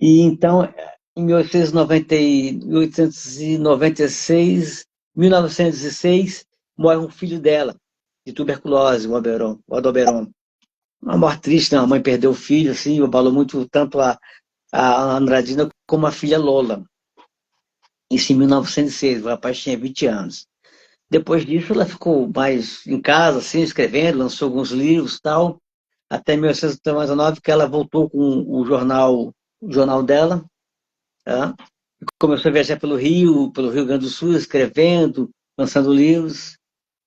E então, em 1906, morre um filho dela, de tuberculose, o Adoberon. Uma morte triste, né? A mãe perdeu o filho, assim, abalou muito tanto a Andradina como a filha Lola. Isso em 1906, o rapaz tinha 20 anos. Depois disso, ela ficou mais em casa, assim, escrevendo, lançou alguns livros e tal, até 1919, que ela voltou com o jornal dela, tá? Começou a viajar pelo Rio Grande do Sul, escrevendo, lançando livros.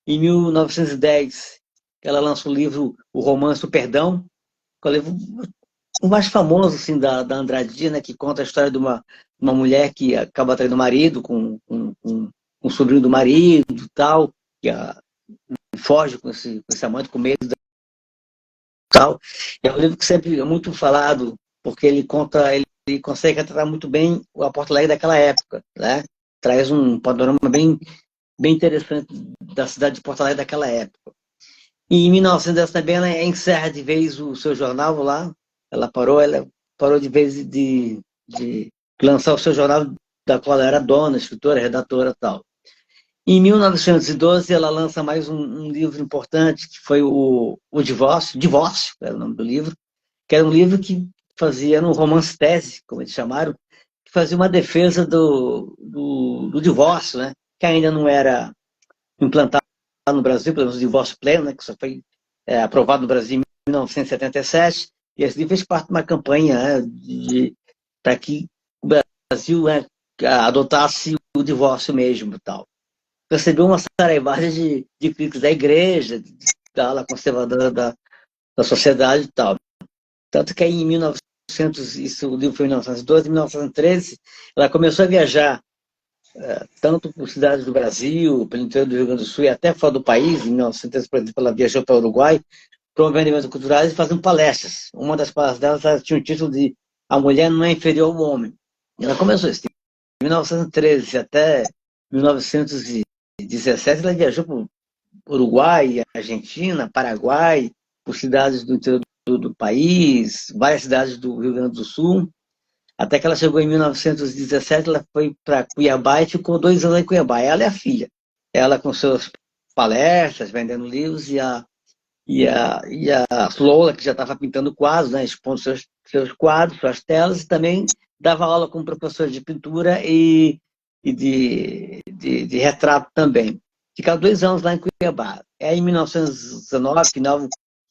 Em 1910, ela lança o livro, o romance O Perdão, que é o livro o mais famoso assim, da Andradina, que conta a história de uma mulher que acaba traindo o marido com um sobrinho do marido e tal, que foge com esse amante, com medo e tal. É um livro que sempre é muito falado, porque ele consegue retratar muito bem a Porto Alegre daquela época, né? Traz um panorama bem interessante da cidade de Porto Alegre daquela época. E em 1910 também ela encerra de vez o seu jornal lá. Ela parou de vez de lançar o seu jornal, da qual ela era dona, escritora, redatora e tal. Em 1912 ela lança mais um livro importante, que foi o Divórcio, era o nome do livro, que era um livro que era um romance tese, como eles chamaram, que fazia uma defesa do divórcio, né? Que ainda não era implantado no Brasil, pelo menos o divórcio pleno, né? Que só foi aprovado no Brasil em 1977, e esse livro fez parte de uma campanha, né, para que o Brasil adotasse o divórcio mesmo e tal. Recebeu uma saraivada de críticos da igreja, da ala conservadora da sociedade e tal. Tanto que aí em 1900, isso, o livro foi em 1912, em 1913, ela começou a viajar tanto por cidades do Brasil, pelo interior do Rio Grande do Sul e até fora do país. Em 1913, por exemplo, ela viajou para o Uruguai, promovendo eventos culturais e fazendo palestras. Uma das palestras dela tinha o título de "A Mulher Não é Inferior ao Homem". E ela começou isso. Em 1913 até 1917, ela viajou para o Uruguai, Argentina, Paraguai, por cidades do interior do país, várias cidades do Rio Grande do Sul, até que ela chegou em 1917, ela foi para Cuiabá e ficou 2 anos em Cuiabá. Ela é a filha. Ela com suas palestras, vendendo livros, e a Lola, que já estava pintando quadros, né, expondo seus quadros, suas telas, e também dava aula como professora de pintura e de retrato também. Ficaram 2 anos lá em Cuiabá. Aí, em 1919, final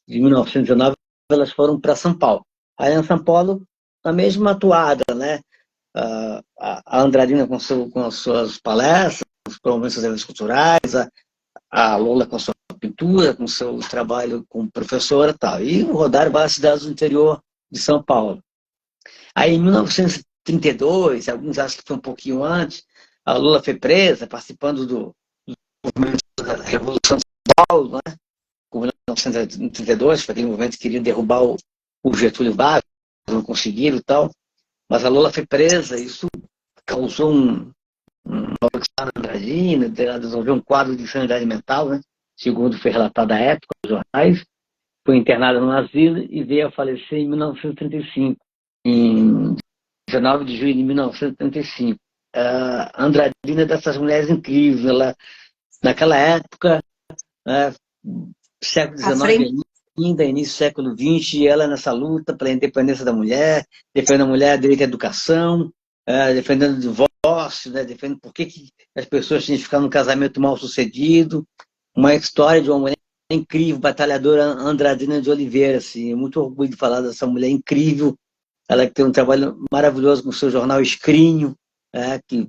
de 1919, elas foram para São Paulo. Aí, em São Paulo, a mesma atuada, né? A Andradina com as suas palestras, promovendo seus eventos culturais, a Lola com a sua pintura, com o seu trabalho como professora e tal. E rodaram várias cidades do interior de São Paulo. Aí, em 1932, alguns acham que foi um pouquinho antes, a Lola foi presa, participando do movimento da Revolução de São Paulo, né? Como em 1932, foi aquele movimento que queria derrubar o Getúlio Vargas, não conseguiram e tal. Mas a Lola foi presa, isso causou mal-estar na Andradina, ela desenvolveu um quadro de insanidade mental, né? Segundo foi relatado à época nos jornais. foi internada no asilo e veio a falecer em 1935, em 19 de julho de 1935. A Andradina é dessas mulheres incríveis. Ela, naquela época, né, século XIX ainda, início do século XX, ela nessa luta pela independência da mulher, defendendo a mulher, direito à educação, defendendo o divórcio, né, defendendo por que as pessoas tinham que ficar num casamento mal sucedido. Uma história de uma mulher incrível, batalhadora, Andradina de Oliveira. Assim, muito orgulho de falar dessa mulher incrível. Ela que tem um trabalho maravilhoso com o seu jornal Escrinho, que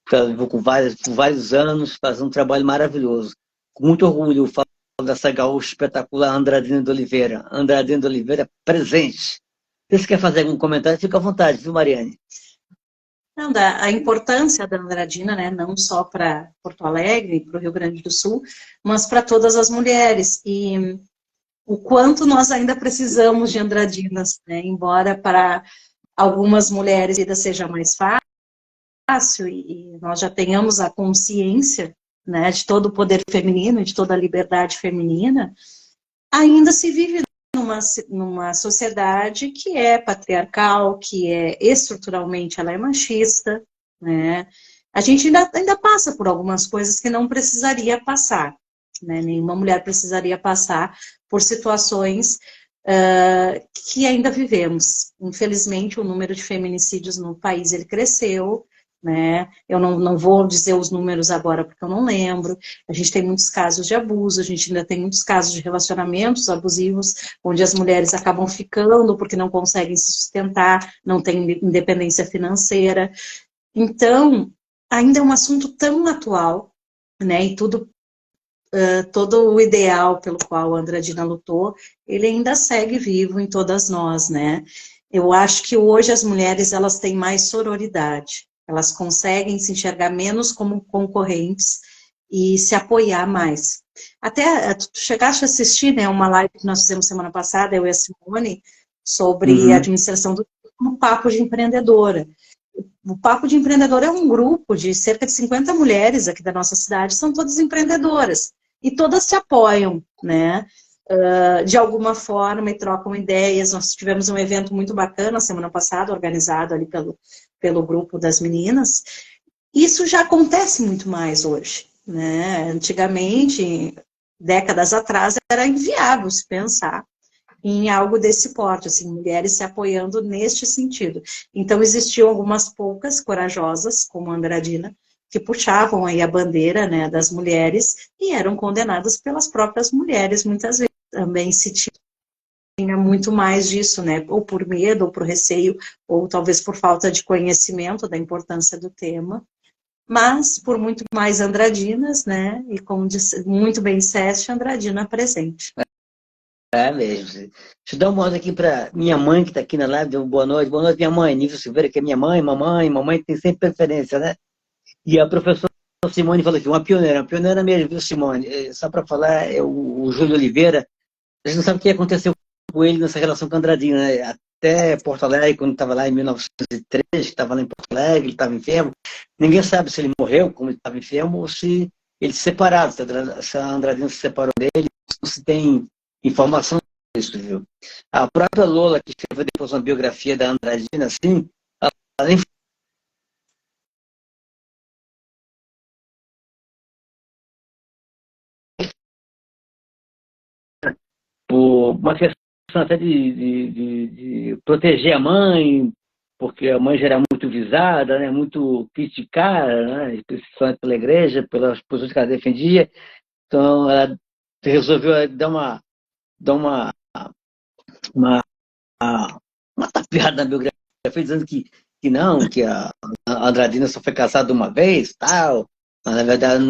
por vários anos, faz um trabalho maravilhoso. Com muito orgulho, eu falo dessa gaúcha espetacular, Andradina de Oliveira. Andradina de Oliveira presente. Se você quer fazer algum comentário, fica à vontade, viu, Mariane? Não, a importância da Andradina, né, não só para Porto Alegre, para o Rio Grande do Sul, mas para todas as mulheres. E o quanto nós ainda precisamos de Andradinas, né, embora para algumas mulheres a vida seja mais fácil e nós já tenhamos a consciência, né, de todo o poder feminino, de toda a liberdade feminina, ainda se vive numa sociedade que é patriarcal, que é estruturalmente ela é machista, né? A gente ainda passa por algumas coisas que não precisaria passar, né? Nenhuma mulher precisaria passar por situações que ainda vivemos. Infelizmente, o número de feminicídios no país ele cresceu, né? Eu não vou dizer os números agora porque eu não lembro. A gente tem muitos casos de abuso, a gente ainda tem muitos casos de relacionamentos abusivos, onde as mulheres acabam ficando porque não conseguem se sustentar, não têm independência financeira. Então, ainda é um assunto tão atual, né? E todo o ideal pelo qual a Andradina lutou, ele ainda segue vivo em todas nós, né? Eu acho que hoje as mulheres elas têm mais sororidade. Elas conseguem se enxergar menos como concorrentes e se apoiar mais. Até, tu chegaste a assistir, né, uma live que nós fizemos semana passada, eu e a Simone, sobre a administração do Papo de Empreendedora. O Papo de Empreendedora é um grupo de cerca de 50 mulheres aqui da nossa cidade, são todas empreendedoras. E todas se apoiam, né? De alguma forma e trocam ideias. Nós tivemos um evento muito bacana semana passada, organizado ali pelo grupo das meninas. Isso já acontece muito mais hoje, né? Antigamente, décadas atrás, era inviável se pensar em algo desse porte, assim, mulheres se apoiando neste sentido. Então, existiam algumas poucas corajosas, como a Andradina, que puxavam aí a bandeira, né, das mulheres e eram condenadas pelas próprias mulheres, muitas vezes. Também se tinha muito mais disso, né, ou por medo, ou por receio, ou talvez por falta de conhecimento da importância do tema, mas por muito mais Andradinas, né, e como muito bem disseste, Andradina presente. É mesmo. Deixa eu dar uma olhada aqui para minha mãe, que está aqui na live. Deu boa noite, minha mãe, Nívia Silveira, que é minha mãe, mamãe tem sempre preferência, né? E a professora Simone falou aqui, uma pioneira mesmo, viu, Simone? Só para falar, o Júlio Oliveira, a gente não sabe o que aconteceu com ele nessa relação com a Andradina, né? Até Porto Alegre, quando estava lá em 1903, que estava lá em Porto Alegre, ele estava enfermo. Ninguém sabe se ele morreu, como ele estava enfermo, ou se eles se separaram, se a Andradina se separou dele, não se tem informação disso, viu? A própria Lola, que escreveu depois uma biografia da Andradina, assim, ela nem por uma questão até de proteger a mãe, porque a mãe já era muito visada, né, muito criticada, né, especialmente pela igreja, pelas posições que ela defendia. Então, ela resolveu dar uma tapeada na biografia, dizendo que não, que a Andradina só foi casada uma vez, tal. Mas, na verdade,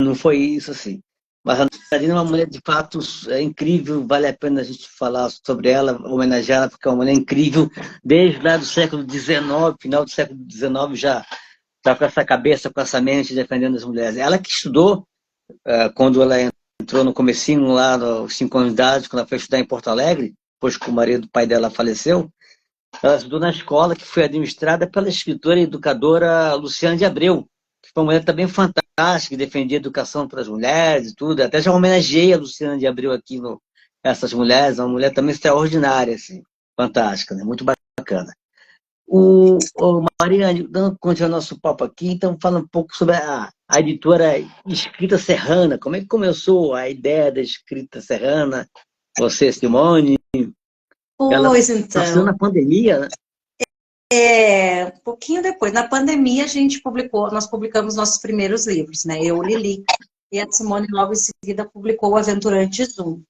não foi isso, assim. Mas a Andradina é uma mulher, de fato, incrível, vale a pena a gente falar sobre ela, homenagear ela, porque é uma mulher incrível, desde lá do século XIX, final do século XIX, já está com essa cabeça, com essa mente, defendendo as mulheres. Ela que estudou, quando ela entrou no comecinho, lá nos 5 anos de idade, quando ela foi estudar em Porto Alegre, depois que o pai dela faleceu, ela estudou na escola que foi administrada pela escritora e educadora Luciana de Abreu, que foi uma mulher também fantástica, que defendia a educação para as mulheres e tudo. Até já homenageei a Luciana de Abreu aqui essas mulheres, uma mulher também extraordinária, assim, fantástica, né? Muito bacana. O Mariane, dando continuando nosso papo aqui, então fala um pouco sobre a editora Escrita Serrana. Como é que começou a ideia da Escrita Serrana? Você, Simone, ela Pois nasceu na então, pandemia, né? um pouquinho depois, na pandemia, nós publicamos nossos primeiros livros, né? Eu, Lili, e a Simone logo em seguida publicou o Aventurantes 1.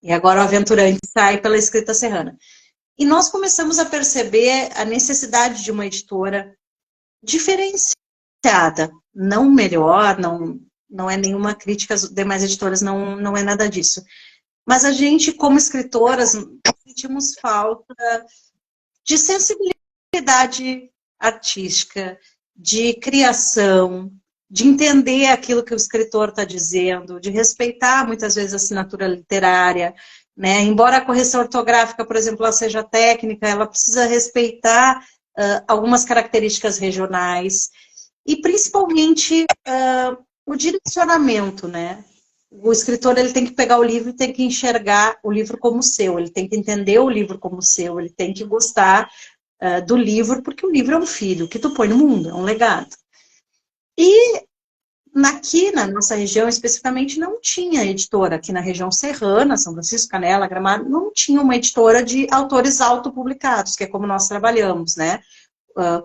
E agora o Aventurante sai pela Escrita Serrana. E nós começamos a perceber a necessidade de uma editora diferenciada, não melhor, não é nenhuma crítica às demais editoras, não é nada disso. Mas a gente, como escritoras, sentimos falta de sensibilidade artística, de criação, de entender aquilo que o escritor está dizendo, de respeitar muitas vezes a assinatura literária, né? Embora a correção ortográfica, por exemplo, ela seja técnica, ela precisa respeitar algumas características regionais e principalmente o direcionamento, né? O escritor ele tem que pegar o livro e tem que enxergar o livro como seu, ele tem que entender o livro como seu, ele tem que gostar do livro, porque o livro é um filho que tu põe no mundo, é um legado. E aqui na nossa região, especificamente, não tinha editora. Aqui na região serrana, São Francisco, Canela, Gramado, não tinha uma editora de autores autopublicados, que é como nós trabalhamos, né?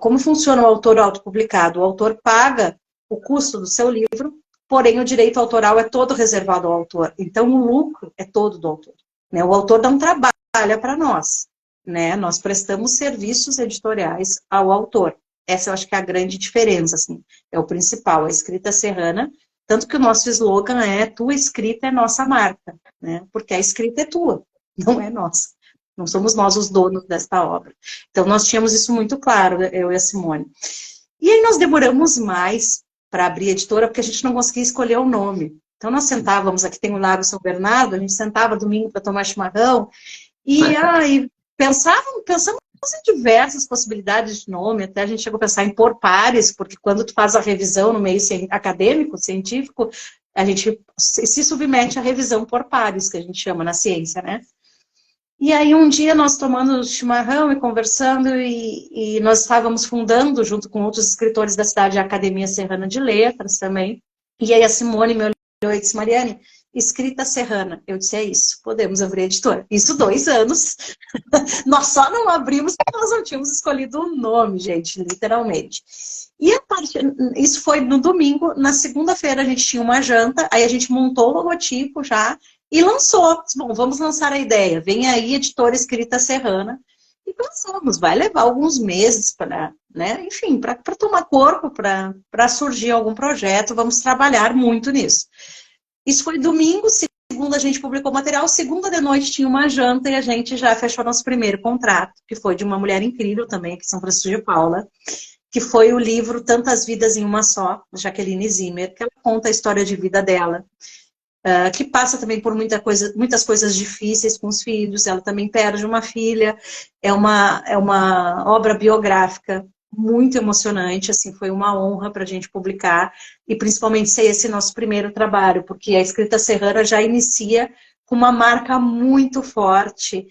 Como funciona o autor autopublicado? O autor paga o custo do seu livro, porém o direito autoral é todo reservado ao autor. Então o lucro é todo do autor, né? O autor não trabalha para nós, né? Nós prestamos serviços editoriais ao autor. Essa eu acho que é a grande diferença, assim, é o principal, a escrita serrana, tanto que o nosso slogan é tua escrita é nossa marca, né? Porque a escrita é tua, não é nossa. Não somos nós os donos desta obra. Então nós tínhamos isso muito claro, eu e a Simone. E aí nós demoramos mais para abrir a editora, porque a gente não conseguia escolher o nome. Então nós sentávamos, aqui tem o Lago São Bernardo, a gente sentava domingo para tomar chimarrão, e pensamos em diversas possibilidades de nome, até a gente chegou a pensar em Por Pares, porque quando tu faz a revisão no meio acadêmico, científico, a gente se submete à revisão por pares, que a gente chama na ciência, né? E aí um dia nós tomando chimarrão e conversando, e nós estávamos fundando, junto com outros escritores da cidade, a Academia Serrana de Letras também, e aí a Simone me olhou e disse, Mariane, Escrita Serrana. Eu disse, é isso, podemos abrir a editora. Isso 2 anos. Nós só não abrimos porque nós não tínhamos escolhido o nome, gente, literalmente. E isso foi no domingo, na segunda-feira a gente tinha uma janta, aí a gente montou o logotipo já e lançou. Bom, vamos lançar a ideia. Vem aí, editora Escrita Serrana. E pensamos, vai levar alguns meses para, né, enfim, para tomar corpo, para surgir algum projeto, vamos trabalhar muito nisso. Isso foi domingo, segunda a gente publicou o material, segunda de noite tinha uma janta e a gente já fechou nosso primeiro contrato, que foi de uma mulher incrível também, aqui em São Francisco de Paula, que foi o livro Tantas Vidas em Uma Só, Jaqueline Zimmer, que ela conta a história de vida dela, que passa também por muitas coisas difíceis com os filhos, ela também perde uma filha, é uma obra biográfica muito emocionante, assim, foi uma honra para a gente publicar, e principalmente ser esse nosso primeiro trabalho, porque a Escrita Serrana já inicia com uma marca muito forte,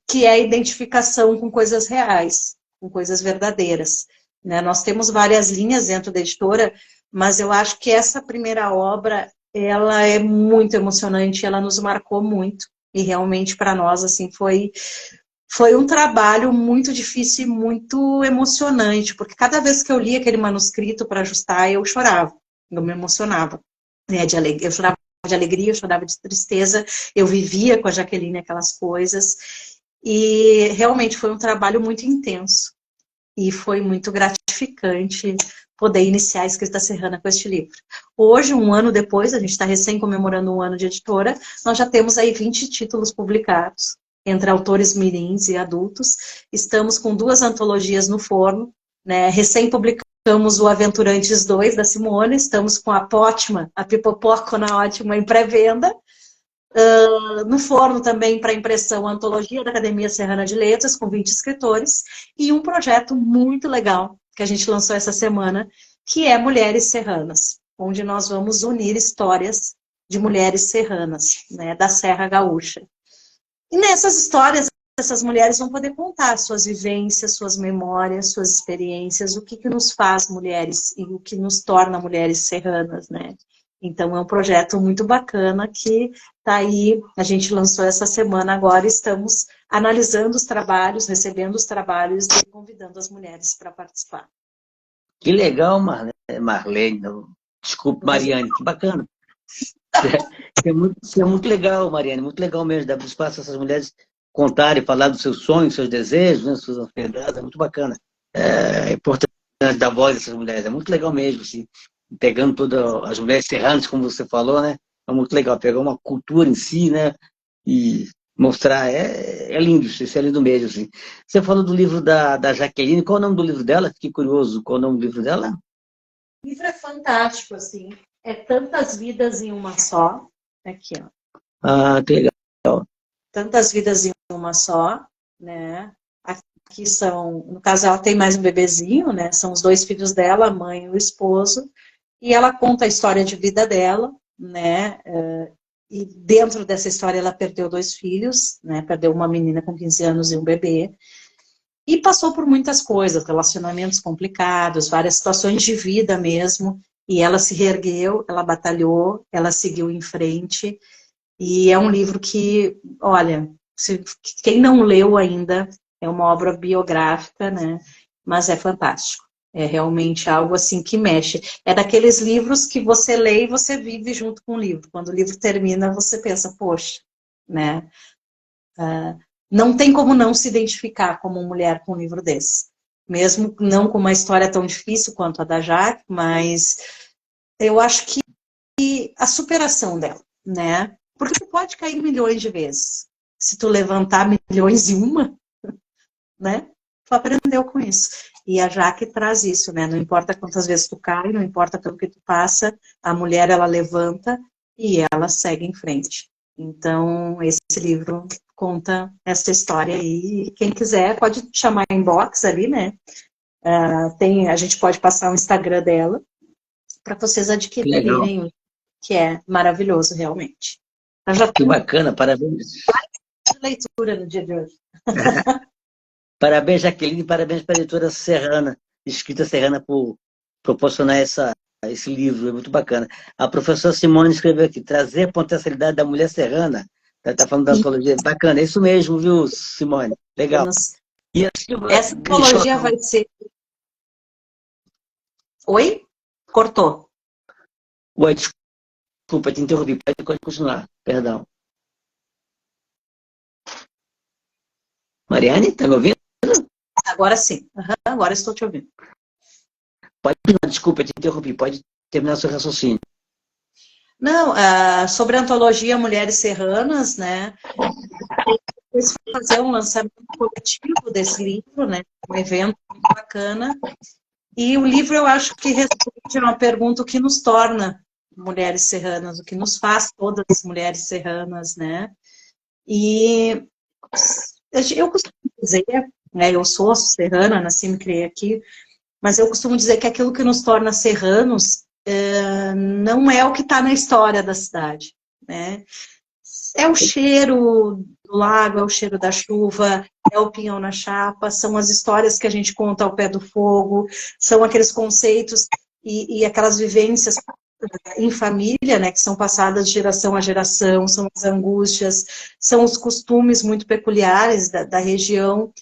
que é a identificação com coisas reais, com coisas verdadeiras, né? Nós temos várias linhas dentro da editora, mas eu acho que essa primeira obra, ela é muito emocionante, ela nos marcou muito, e realmente para nós, assim, foi um trabalho muito difícil e muito emocionante, porque cada vez que eu lia aquele manuscrito para ajustar, eu chorava, eu me emocionava, né, eu chorava de alegria, eu chorava de tristeza, eu vivia com a Jaqueline aquelas coisas, e realmente foi um trabalho muito intenso, e foi muito gratificante poder iniciar a Escrita Serrana com este livro. Hoje, um ano depois, a gente está recém comemorando um ano de editora, nós já temos aí 20 títulos publicados, entre autores mirins e adultos. Estamos com 2 antologias no forno, né? Recém publicamos o Aventurantes 2, da Simone, estamos com a Pótima, a Pipopoco na Ótima, em pré-venda. No forno também para impressão a antologia da Academia Serrana de Letras, com 20 escritores, e um projeto muito legal que a gente lançou essa semana, que é Mulheres Serranas, onde nós vamos unir histórias de mulheres serranas, né, da Serra Gaúcha. E nessas histórias, essas mulheres vão poder contar suas vivências, suas memórias, suas experiências, o que nos faz mulheres e o que nos torna mulheres serranas, né? Então é um projeto muito bacana que está aí, a gente lançou essa semana agora, estamos analisando os trabalhos, recebendo os trabalhos e convidando as mulheres para participar. Que legal, Marlene. Desculpe, Mariane, que bacana. Isso é muito legal, Mariane, muito legal mesmo, dar espaço a essas mulheres contarem, falar dos seus sonhos, seus desejos, né, suas ansiedades, é muito bacana. É importante dar voz a essas mulheres, é muito legal mesmo, assim, pegando todas as mulheres serranas, como você falou, né, é muito legal, pegar uma cultura em si, né, e mostrar, é lindo, isso é lindo mesmo, assim. Você falou do livro da Jaqueline, qual é o nome do livro dela? Fiquei curioso, qual é o nome do livro dela? O livro é fantástico, assim, é Tantas Vidas em Uma Só, aqui, ó. Ah, que legal. Tantas Vidas em Uma Só, né? Aqui são, no caso ela tem mais um bebezinho, né? São os 2 filhos dela, a mãe e o esposo, e ela conta a história de vida dela, né? E dentro dessa história ela perdeu 2 filhos, né? Perdeu uma menina com 15 anos e um bebê, e passou por muitas coisas, relacionamentos complicados, várias situações de vida mesmo, e ela se reergueu, ela batalhou, ela seguiu em frente. E é um livro que, olha, quem não leu ainda, é uma obra biográfica, né? Mas é fantástico. É realmente algo assim que mexe. É daqueles livros que você lê e você vive junto com o livro. Quando o livro termina, você pensa, poxa, né? Não tem como não se identificar como mulher com um livro desse. Mesmo não com uma história tão difícil quanto a da Jaque, mas eu acho que a superação dela, né? Porque tu pode cair milhões de vezes. Se tu levantar milhões e uma, né? Tu aprendeu com isso. E a Jaque traz isso, né? Não importa quantas vezes tu cai, não importa pelo que tu passa, a mulher, ela levanta e ela segue em frente. Então, esse livro conta essa história aí. Quem quiser pode chamar em inbox ali, né? A gente pode passar o Instagram dela para vocês Que legal. adquirirem, que é maravilhoso, realmente. Que bacana, parabéns. De leitura no dia de hoje. Parabéns, Jaqueline, parabéns para a editora Serrana, escrita Serrana, por proporcionar esse livro, é muito bacana. A professora Simone escreveu aqui, trazer a potencialidade da mulher serrana, está falando da antologia, bacana, é isso mesmo, viu, Simone? Legal. E essa antologia vai ser... Oi? Cortou. Oi, desculpa, te interrompi, pode continuar, perdão. Mariane, está me ouvindo? Agora sim, agora estou te ouvindo. Pode continuar, desculpa, te interrompi, pode terminar seu raciocínio. Não, sobre a antologia Mulheres Serranas, né? Fazer um lançamento coletivo desse livro, né? Um evento muito bacana. E o livro, eu acho que responde a uma pergunta: o que nos torna mulheres serranas, o que nos faz todas as mulheres serranas, né? E eu costumo dizer, né, eu sou serrana, nasci e me criei aqui, mas eu costumo dizer que aquilo que nos torna serranos não é o que está na história da cidade, né? É o cheiro do lago, é o cheiro da chuva, é o pinhão na chapa, são as histórias que a gente conta ao pé do fogo, são aqueles conceitos e aquelas vivências em família, né, que são passadas de geração a geração, são as angústias, são os costumes muito peculiares da região.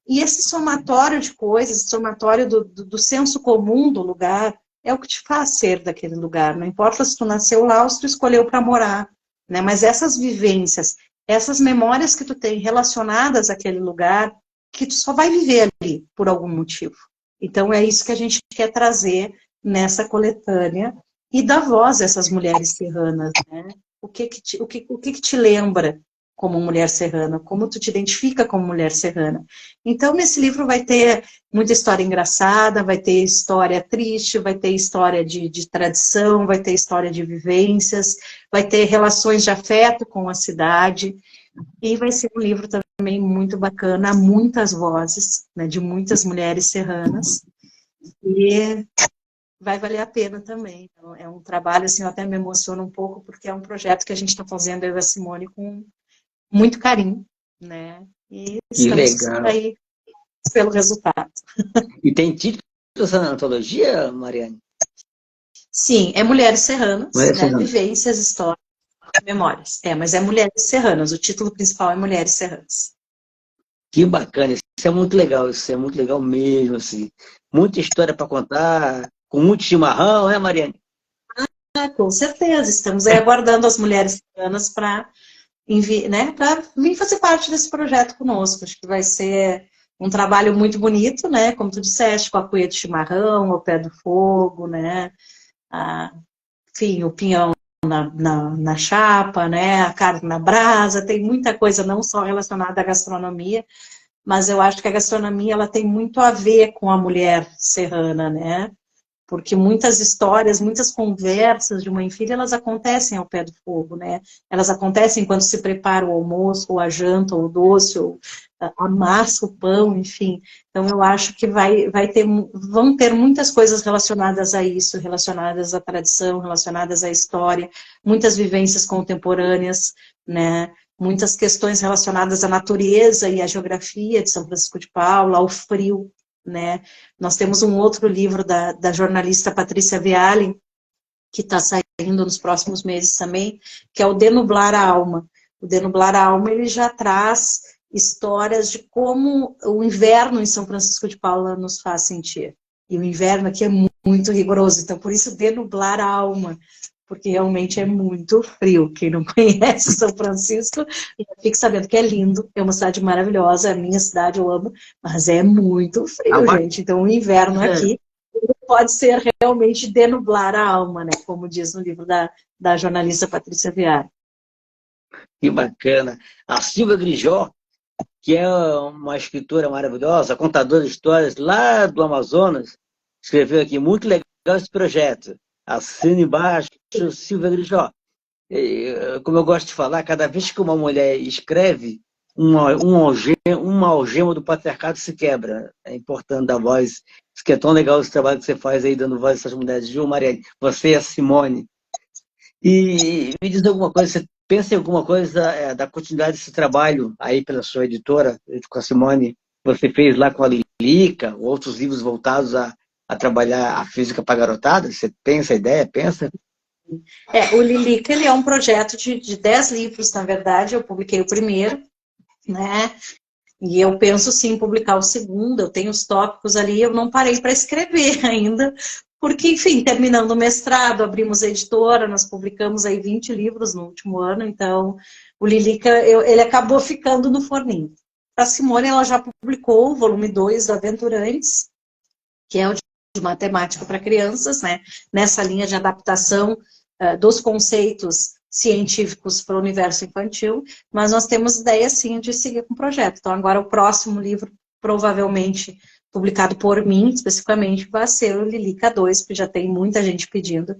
E esse somatório de coisas, somatório do senso comum do lugar, é o que te faz ser daquele lugar. Não importa se tu nasceu lá ou se tu escolheu para morar, né? Mas essas vivências, essas memórias que tu tem relacionadas àquele lugar, que tu só vai viver ali por algum motivo. Então é isso que a gente quer trazer nessa coletânea e dar voz a essas mulheres serranas, né? O que te lembra como mulher serrana? Como tu te identifica como mulher serrana? Então, nesse livro vai ter muita história engraçada, vai ter história triste, vai ter história de tradição, vai ter história de vivências, vai ter relações de afeto com a cidade, e vai ser um livro também muito bacana, há muitas vozes, né, de muitas mulheres serranas, e vai valer a pena também. Então, é um trabalho, assim, eu até me emociono um pouco, porque é um projeto que a gente está fazendo, eu e a Simone, com muito carinho, né? E Que estamos legal. aí pelo resultado. E tem título essa antologia, Mariane? Sim, é Mulheres Serranas, Mulher né? Serrana. Vivências, Histórias e Memórias. Mas é Mulheres Serranas, o título principal é Mulheres Serranas. Que bacana, isso é muito legal mesmo, assim. Muita história para contar, com muito chimarrão, né, Mariane? Com certeza, estamos aí aguardando as Mulheres Serranas para né, para vir fazer parte desse projeto conosco. Acho que vai ser um trabalho muito bonito, né? Como tu disseste, com a cuia de chimarrão, o pé do fogo, né? Enfim, o pinhão na chapa, né? A carne na brasa, tem muita coisa não só relacionada à gastronomia, mas eu acho que a gastronomia ela tem muito a ver com a mulher serrana, né? Porque muitas histórias, muitas conversas de mãe e filha, elas acontecem ao pé do fogo, né? Elas acontecem quando se prepara o almoço, ou a janta, ou o doce, ou a massa, o pão, enfim. Então, eu acho que vão ter muitas coisas relacionadas a isso, relacionadas à tradição, relacionadas à história, muitas vivências contemporâneas, né? Muitas questões relacionadas à natureza e à geografia de São Francisco de Paula, ao frio, né? Nós temos um outro livro da jornalista Patrícia Viale, que está saindo nos próximos meses também, que é o Denublar a Alma. O Denublar a Alma, ele já traz histórias de como o inverno em São Francisco de Paula nos faz sentir. E o inverno aqui é muito rigoroso, então por isso Denublar a Alma, porque realmente é muito frio. Quem não conhece São Francisco, fique sabendo que é lindo, é uma cidade maravilhosa, é a minha cidade, eu amo, mas é muito frio, Agora, gente. Então o inverno aqui pode ser realmente denublar a alma, né? Como diz no livro da jornalista Patrícia Viari. que bacana. A Silvia Grijó, que é uma escritora maravilhosa, contadora de histórias lá do Amazonas, escreveu aqui, muito legal esse projeto. Assine embaixo, Silvia Grijó. Como eu gosto de falar, cada vez que uma mulher escreve, uma algema do patriarcado se quebra. É importante dar voz. Isso que é tão legal esse trabalho que você faz aí, dando voz a essas mulheres. Viu, Mariane? Você e a Simone. E me diz alguma coisa, você pensa em alguma coisa da continuidade desse trabalho aí pela sua editora, com a Simone, você fez lá com a Lilica, outros livros voltados a trabalhar a física para garotada? Você pensa a ideia? Pensa? O Lilica, ele é um projeto de 10 livros, na verdade, eu publiquei o primeiro, né? E eu penso sim em publicar o segundo, eu tenho os tópicos ali, eu não parei para escrever ainda, porque, enfim, terminando o mestrado, abrimos a editora, nós publicamos aí 20 livros no último ano, então o Lilica, ele acabou ficando no forninho. A Simone, ela já publicou o volume 2 do Aventurantes, que é o de matemática para crianças, né? Nessa linha de adaptação dos conceitos científicos para o universo infantil, mas nós temos ideia, sim, de seguir com o projeto. Então, agora o próximo livro, provavelmente publicado por mim, especificamente, vai ser o Lilica 2, porque já tem muita gente pedindo.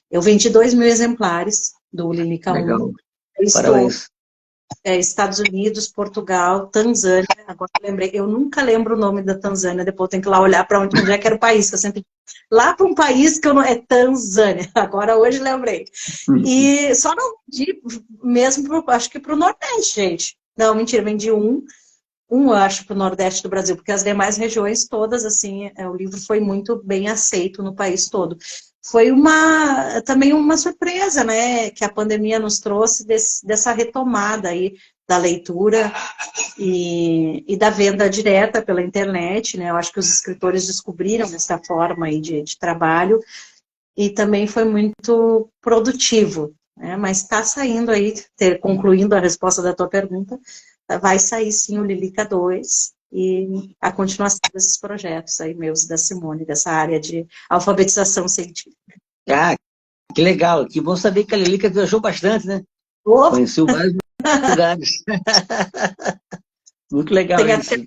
Eu vendi 2.000 exemplares do Lilica 1. Legal. Eu estou Parabéns. Estados Unidos, Portugal, Tanzânia. Agora eu lembrei, eu nunca lembro o nome da Tanzânia, depois eu tenho que ir lá olhar para onde é que era o país, que eu sempre... Lá para um país que eu não... é Tanzânia, agora hoje lembrei. E só não vendi mesmo, acho que para o Nordeste, gente. Não, mentira, vendi eu acho, para o Nordeste do Brasil, porque as demais regiões todas, assim, o livro foi muito bem aceito no país todo. Foi também uma surpresa, né, que a pandemia nos trouxe dessa retomada aí da leitura e da venda direta pela internet, né, eu acho que os escritores descobriram essa forma aí de trabalho e também foi muito produtivo, né, mas está saindo aí, concluindo a resposta da tua pergunta, vai sair sim o Lilica 2 e a continuação desses projetos aí meus da Simone, dessa área de alfabetização científica. Ah, que legal. Que bom saber que a Lilica viajou bastante, né? Oh! Conheceu vários lugares. Muito legal Tem isso. até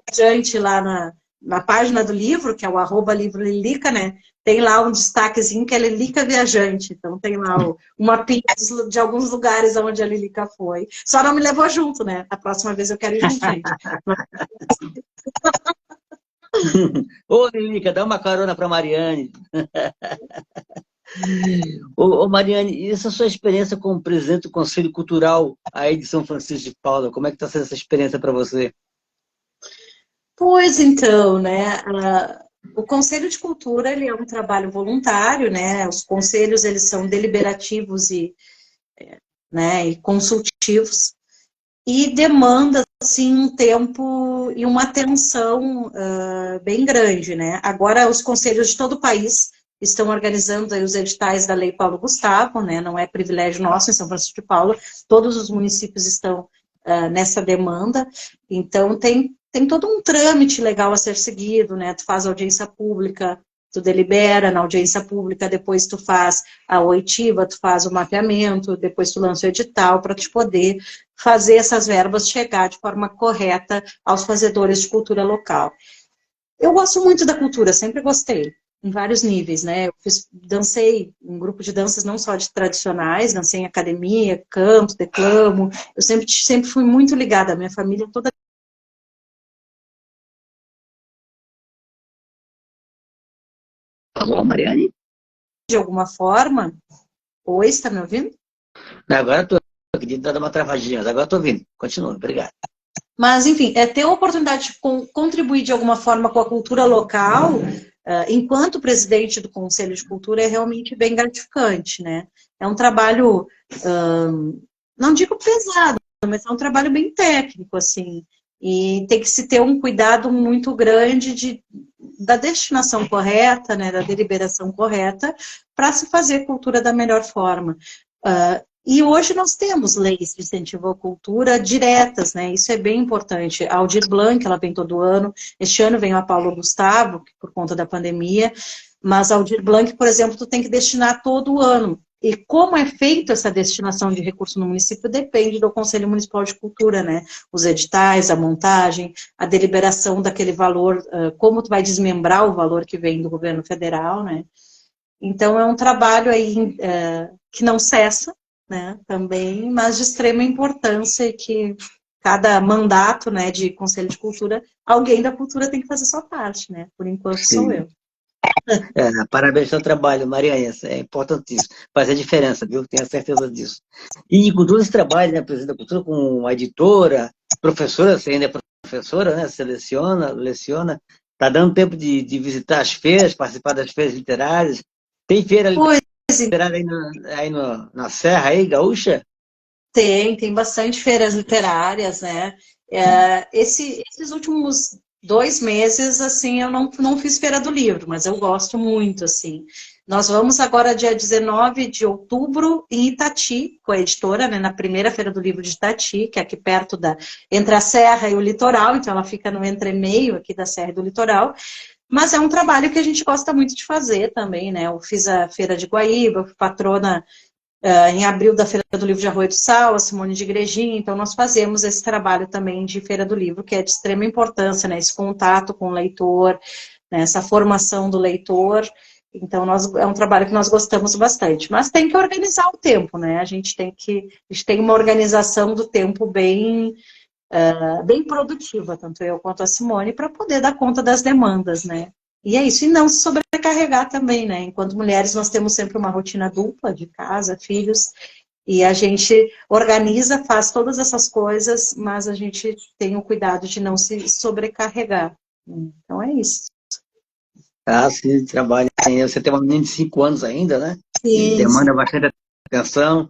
adiante lá na página do livro, que é o @livro Lilica, né? Tem lá um destaquezinho que é Lilica Viajante. Então tem lá um mapinha de alguns lugares onde a Lilica foi. Só não me levou junto, né? A próxima vez eu quero ir junto, gente. Ô, Lilica, dá uma carona para Mariane. Ô, Mariane, e essa sua experiência como presidente do Conselho Cultural aí de São Francisco de Paula, como é que está sendo essa experiência para você? Pois então, né? O Conselho de Cultura, ele é um trabalho voluntário, né? Os conselhos, eles são deliberativos né, e consultivos, e demanda, assim, um tempo e uma atenção bem grande, né? Agora, os conselhos de todo o país estão organizando aí os editais da Lei Paulo Gustavo, né? Não é privilégio nosso em São Francisco de Paula, todos os municípios estão nessa demanda, então tem todo um trâmite legal a ser seguido, né? Tu faz audiência pública, tu delibera na audiência pública, depois tu faz a oitiva, tu faz o mapeamento, depois tu lança o edital para te poder fazer essas verbas chegar de forma correta aos fazedores de cultura local. Eu gosto muito da cultura, sempre gostei, em vários níveis, né? Eu dancei em grupo de danças não só de tradicionais, dancei em academia, canto, declamo, eu sempre fui muito ligada, a minha família toda. Alô, Mariane? De alguma forma. Oi, está me ouvindo? Agora estou aqui, tá dando uma travadinha, mas agora estou ouvindo. Continua, obrigado. Mas, enfim, ter a oportunidade de contribuir de alguma forma com a cultura local, enquanto presidente do Conselho de Cultura, é realmente bem gratificante, né? É um trabalho, não digo pesado, mas é um trabalho bem técnico, assim, e tem que se ter um cuidado muito grande da destinação correta, né, da deliberação correta, para se fazer cultura da melhor forma. E hoje nós temos leis de incentivo à cultura diretas, né? Isso é bem importante. A Aldir Blanc, ela vem todo ano. Este ano vem a Paulo Gustavo, por conta da pandemia. Mas a Aldir Blanc, por exemplo, tu tem que destinar todo ano. E como é feita essa destinação de recurso no município depende do Conselho Municipal de Cultura, né? Os editais, a montagem, a deliberação daquele valor, como tu vai desmembrar o valor que vem do governo federal, né? Então é um trabalho aí que não cessa, né, também, mas de extrema importância, que cada mandato, né, de Conselho de Cultura, alguém da cultura tem que fazer sua parte, né? Por enquanto sou Sim. eu. Parabéns pelo seu trabalho, Mariane. É importantíssimo. Faz a diferença, viu? Tenho a certeza disso. E com todo esse trabalho, né, presidente da cultura, com a editora, professora, você ainda é professora, né? Você leciona. Está dando tempo de visitar as feiras, participar das feiras literárias. Tem feira Pois, literária aí na Serra, aí, Gaúcha? tem bastante feiras literárias, né? Esses últimos 2 meses, assim, eu não fiz Feira do Livro, mas eu gosto muito, assim. Nós vamos agora, dia 19 de outubro, em Itati, com a editora, né, na primeira Feira do Livro de Itati, que é aqui perto entre a Serra e o Litoral, então ela fica no entremeio aqui da Serra e do Litoral. Mas é um trabalho que a gente gosta muito de fazer também, né? Eu fiz a Feira de Guaíba, eu fui patrona em abril da Feira do Livro de Arroio do Sal, a Simone de Igrejinha, então nós fazemos esse trabalho também de Feira do Livro, que é de extrema importância, né? Esse contato com o leitor, né? Essa formação do leitor. Então, é um trabalho que nós gostamos bastante. Mas tem que organizar o tempo, né? A gente tem uma organização do tempo bem produtiva, tanto eu quanto a Simone, para poder dar conta das demandas, né? E é isso, e não se sobrecarregar também, né? Enquanto mulheres, nós temos sempre uma rotina dupla de casa, filhos, e a gente organiza, faz todas essas coisas, mas a gente tem o cuidado de não se sobrecarregar. Então é isso. Ah, sim, trabalha. Você tem uma menina de 5 anos ainda, né? E Sim, sim. demanda bastante atenção,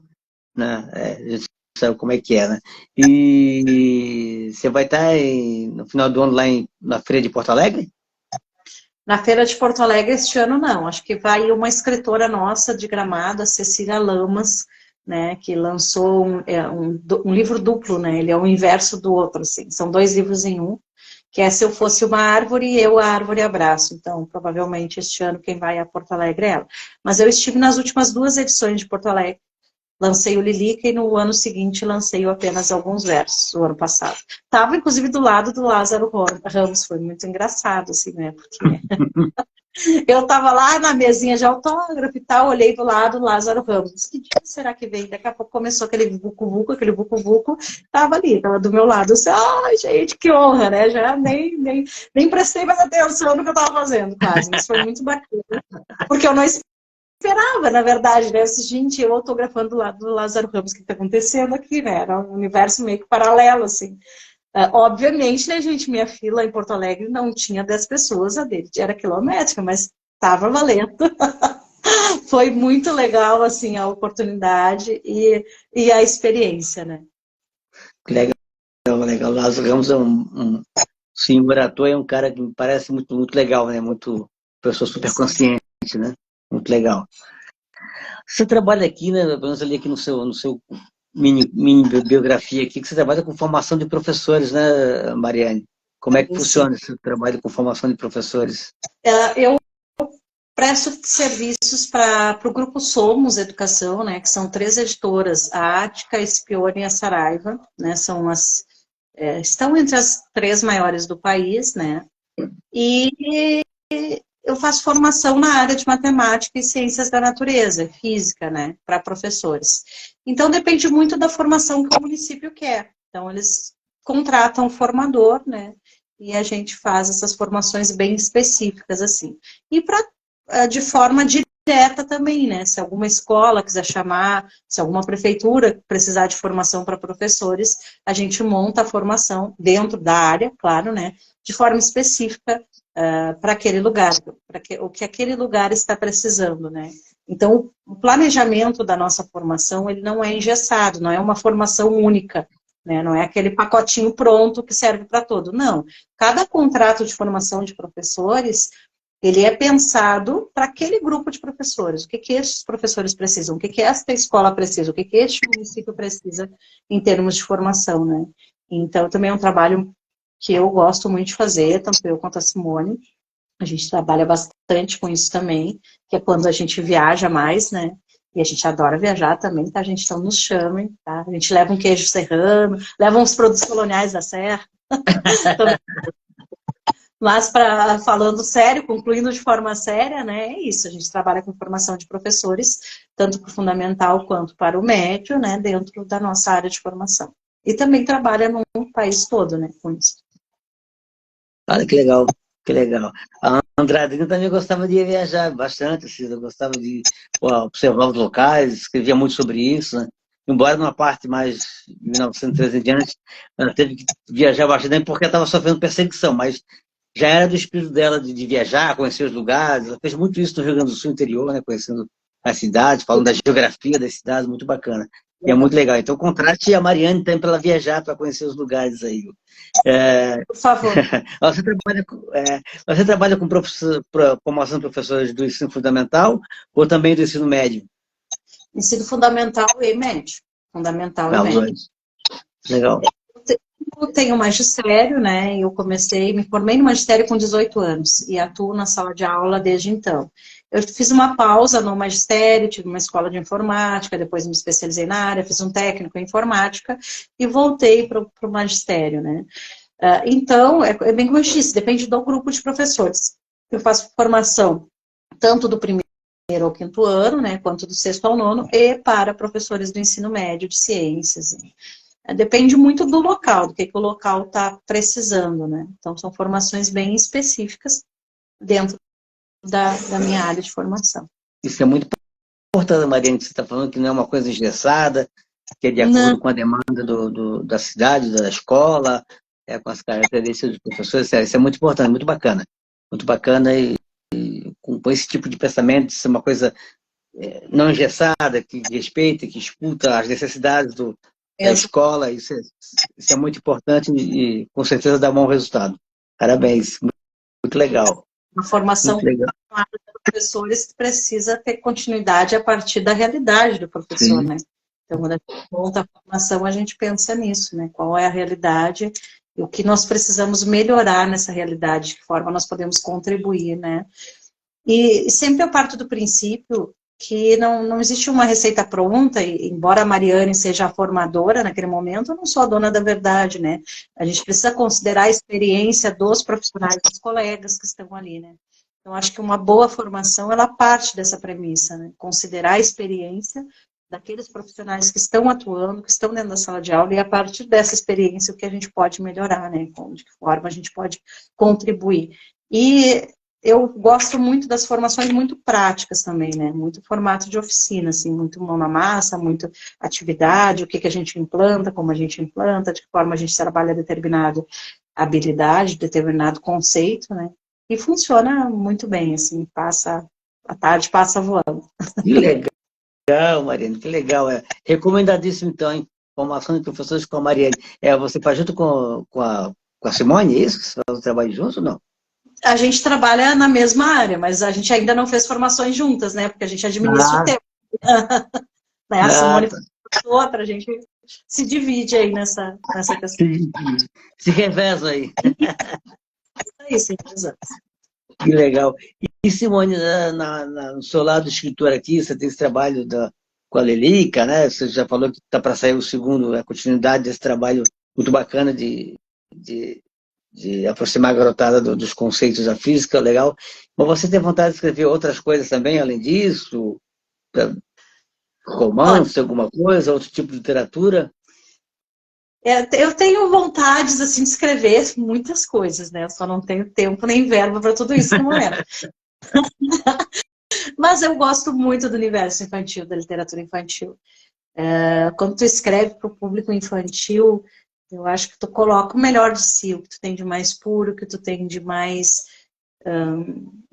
né? A gente sabe como é que é, né? E você vai estar no final do ano lá na Feira de Porto Alegre? Na Feira de Porto Alegre este ano não, acho que vai uma escritora nossa de Gramado, a Cecília Lamas, né, que lançou um livro duplo, né, ele é o inverso do outro, assim, são 2 livros em um, que é Se Eu Fosse Uma Árvore e Eu a Árvore Abraço, então provavelmente este ano quem vai a Porto Alegre é ela. Mas eu estive nas últimas 2 edições de Porto Alegre, lancei o Lilica e no ano seguinte lancei o Apenas Alguns Versos, o ano passado. Estava, inclusive, do lado do Lázaro Ramos, foi muito engraçado, assim, né? Porque Eu estava lá na mesinha de autógrafo e tal, olhei do lado, Lázaro Ramos. Que dia será que veio? Daqui a pouco começou aquele vucu-vucu, tava ali, tava do meu lado. Eu disse, ai, gente, que honra, né? Já nem prestei mais atenção no que eu estava fazendo, quase. Mas foi muito bacana, porque eu não esperava, na verdade, né? Eu disse, gente, eu autografando do lado do Lázaro Ramos, o que está acontecendo aqui, né? Era um universo meio que paralelo, assim. Obviamente, né, gente, minha fila em Porto Alegre não tinha 10 pessoas, a dele era quilométrica, mas estava valendo. Foi muito legal, assim, a oportunidade e a experiência, né? Legal, legal. Lázaro Ramos é sim, o ator é um cara que me parece muito legal, né? Muito pessoa super consciente, né? Muito legal. Você trabalha aqui, né? Pelo menos ali aqui no seu mini biografia aqui, que você trabalha com formação de professores, né, Mariane? Como é que funciona esse trabalho com formação de professores? Eu presto serviços para o Grupo Somos Educação, né, que são 3 editoras, a Ática, a Espione e a Saraiva, né, são estão entre as 3 maiores do país, né, e eu faço formação na área de matemática e ciências da natureza, física, né, para professores. Então, depende muito da formação que o município quer. Então, eles contratam um formador, né, e a gente faz essas formações bem específicas, assim. E de forma direta também, né, se alguma escola quiser chamar, se alguma prefeitura precisar de formação para professores, a gente monta a formação dentro da área, claro, né, de forma específica para aquele lugar, o que aquele lugar está precisando, né? Então, o planejamento da nossa formação, ele não é engessado, não é uma formação única, né? Não é aquele pacotinho pronto que serve para todo, não. Cada contrato de formação de professores, ele é pensado para aquele grupo de professores, o que esses professores precisam, o que esta escola precisa, o que este município precisa em termos de formação, né? Então, também é um trabalho que eu gosto muito de fazer, tanto eu quanto a Simone. A gente trabalha bastante com isso também, que é quando a gente viaja mais, né? E a gente adora viajar também, tá? A gente então nos chame, tá? A gente leva um queijo serrano, leva uns produtos coloniais da Serra. Mas, falando sério, concluindo de forma séria, né? É isso, a gente trabalha com formação de professores, tanto para o fundamental quanto para o médio, né? Dentro da nossa área de formação. E também trabalha no país todo, né? Com isso. Olha que legal, que legal. A Andradina também gostava de viajar bastante, assim, eu gostava de observar os locais, escrevia muito sobre isso, né? Embora numa parte mais de 1913 em diante, ela teve que viajar bastante porque estava sofrendo perseguição, mas já era do espírito dela de viajar, conhecer os lugares. Ela fez muito isso no Rio Grande do Sul interior, né? Conhecendo as cidades, falando da geografia das cidades, muito bacana. E é muito legal. Então, contrate a Mariane também para ela viajar, para conhecer os lugares aí. Por favor. Você trabalha com formação de professores do ensino fundamental ou também do ensino médio? Ensino fundamental e médio. Fundamental e médio. Legal. Eu tenho magistério, né? Eu me formei no magistério com 18 anos e atuo na sala de aula desde então. Eu fiz uma pausa no magistério, tive uma escola de informática, depois me especializei na área, fiz um técnico em informática e voltei para o magistério, né? Então, é bem como eu disse, depende do grupo de professores. Eu faço formação tanto do primeiro ao 5º ano, né, quanto do 6º ao 9º, e para professores do ensino médio de ciências. Depende muito do local, do que o local está precisando, né? Então, são formações bem específicas dentro da minha área de formação. Isso é muito importante, Mariane, que você está falando que não é uma coisa engessada, que é de acordo com a demanda da cidade, da escola, com as características dos professores. Isso é muito importante, muito bacana. Muito bacana e com esse tipo de pensamento, isso é uma coisa não engessada, que respeita, que escuta as necessidades da escola. Isso é muito importante e com certeza dá bom resultado. Parabéns, muito legal. A formação de professores precisa ter continuidade a partir da realidade do professor, né? Então, quando a gente monta a formação, a gente pensa nisso, né? Qual é a realidade e o que nós precisamos melhorar nessa realidade, de que forma nós podemos contribuir, né? E sempre eu parto do princípio que não existe uma receita pronta, e embora a Mariane seja a formadora naquele momento, eu não sou a dona da verdade, né? A gente precisa considerar a experiência dos profissionais, dos colegas que estão ali, né? Então, acho que uma boa formação, ela parte dessa premissa, né? Considerar a experiência daqueles profissionais que estão atuando, que estão dentro da sala de aula, e a partir dessa experiência, o que a gente pode melhorar, né? De que forma a gente pode contribuir. E eu gosto muito das formações muito práticas também, né? Muito formato de oficina, assim, muito mão na massa, muito atividade, o que que a gente implanta, como a gente implanta, de que forma a gente trabalha determinada habilidade, determinado conceito, né? E funciona muito bem, assim, a tarde passa voando. Que legal, Mariane, que legal. Recomendadíssimo, então, hein? Formação de professores com a Mariane. Você faz junto com a Simone, é isso? Que você faz o trabalho junto ou não? A gente trabalha na mesma área, mas a gente ainda não fez formações juntas, né? Porque a gente administra o tempo. Né? A Simone Tá. faz outra, a gente se divide aí nessa questão. Se reveza aí. É isso, exato. Que legal. E Simone, no seu lado escritor aqui, você tem esse trabalho com a Lelica, né? Você já falou que está para sair o segundo, a continuidade desse trabalho muito bacana de aproximar a garotada dos conceitos da física, legal. Mas você tem vontade de escrever outras coisas também, além disso? Romance, alguma coisa, outro tipo de literatura? Eu tenho vontades, assim, de escrever muitas coisas, né? Eu só não tenho tempo nem verba para tudo isso no momento. Mas eu gosto muito do universo infantil, da literatura infantil. Quando tu escreve para o público infantil, eu acho que tu coloca o melhor de si, o que tu tem de mais puro, o que tu tem de mais...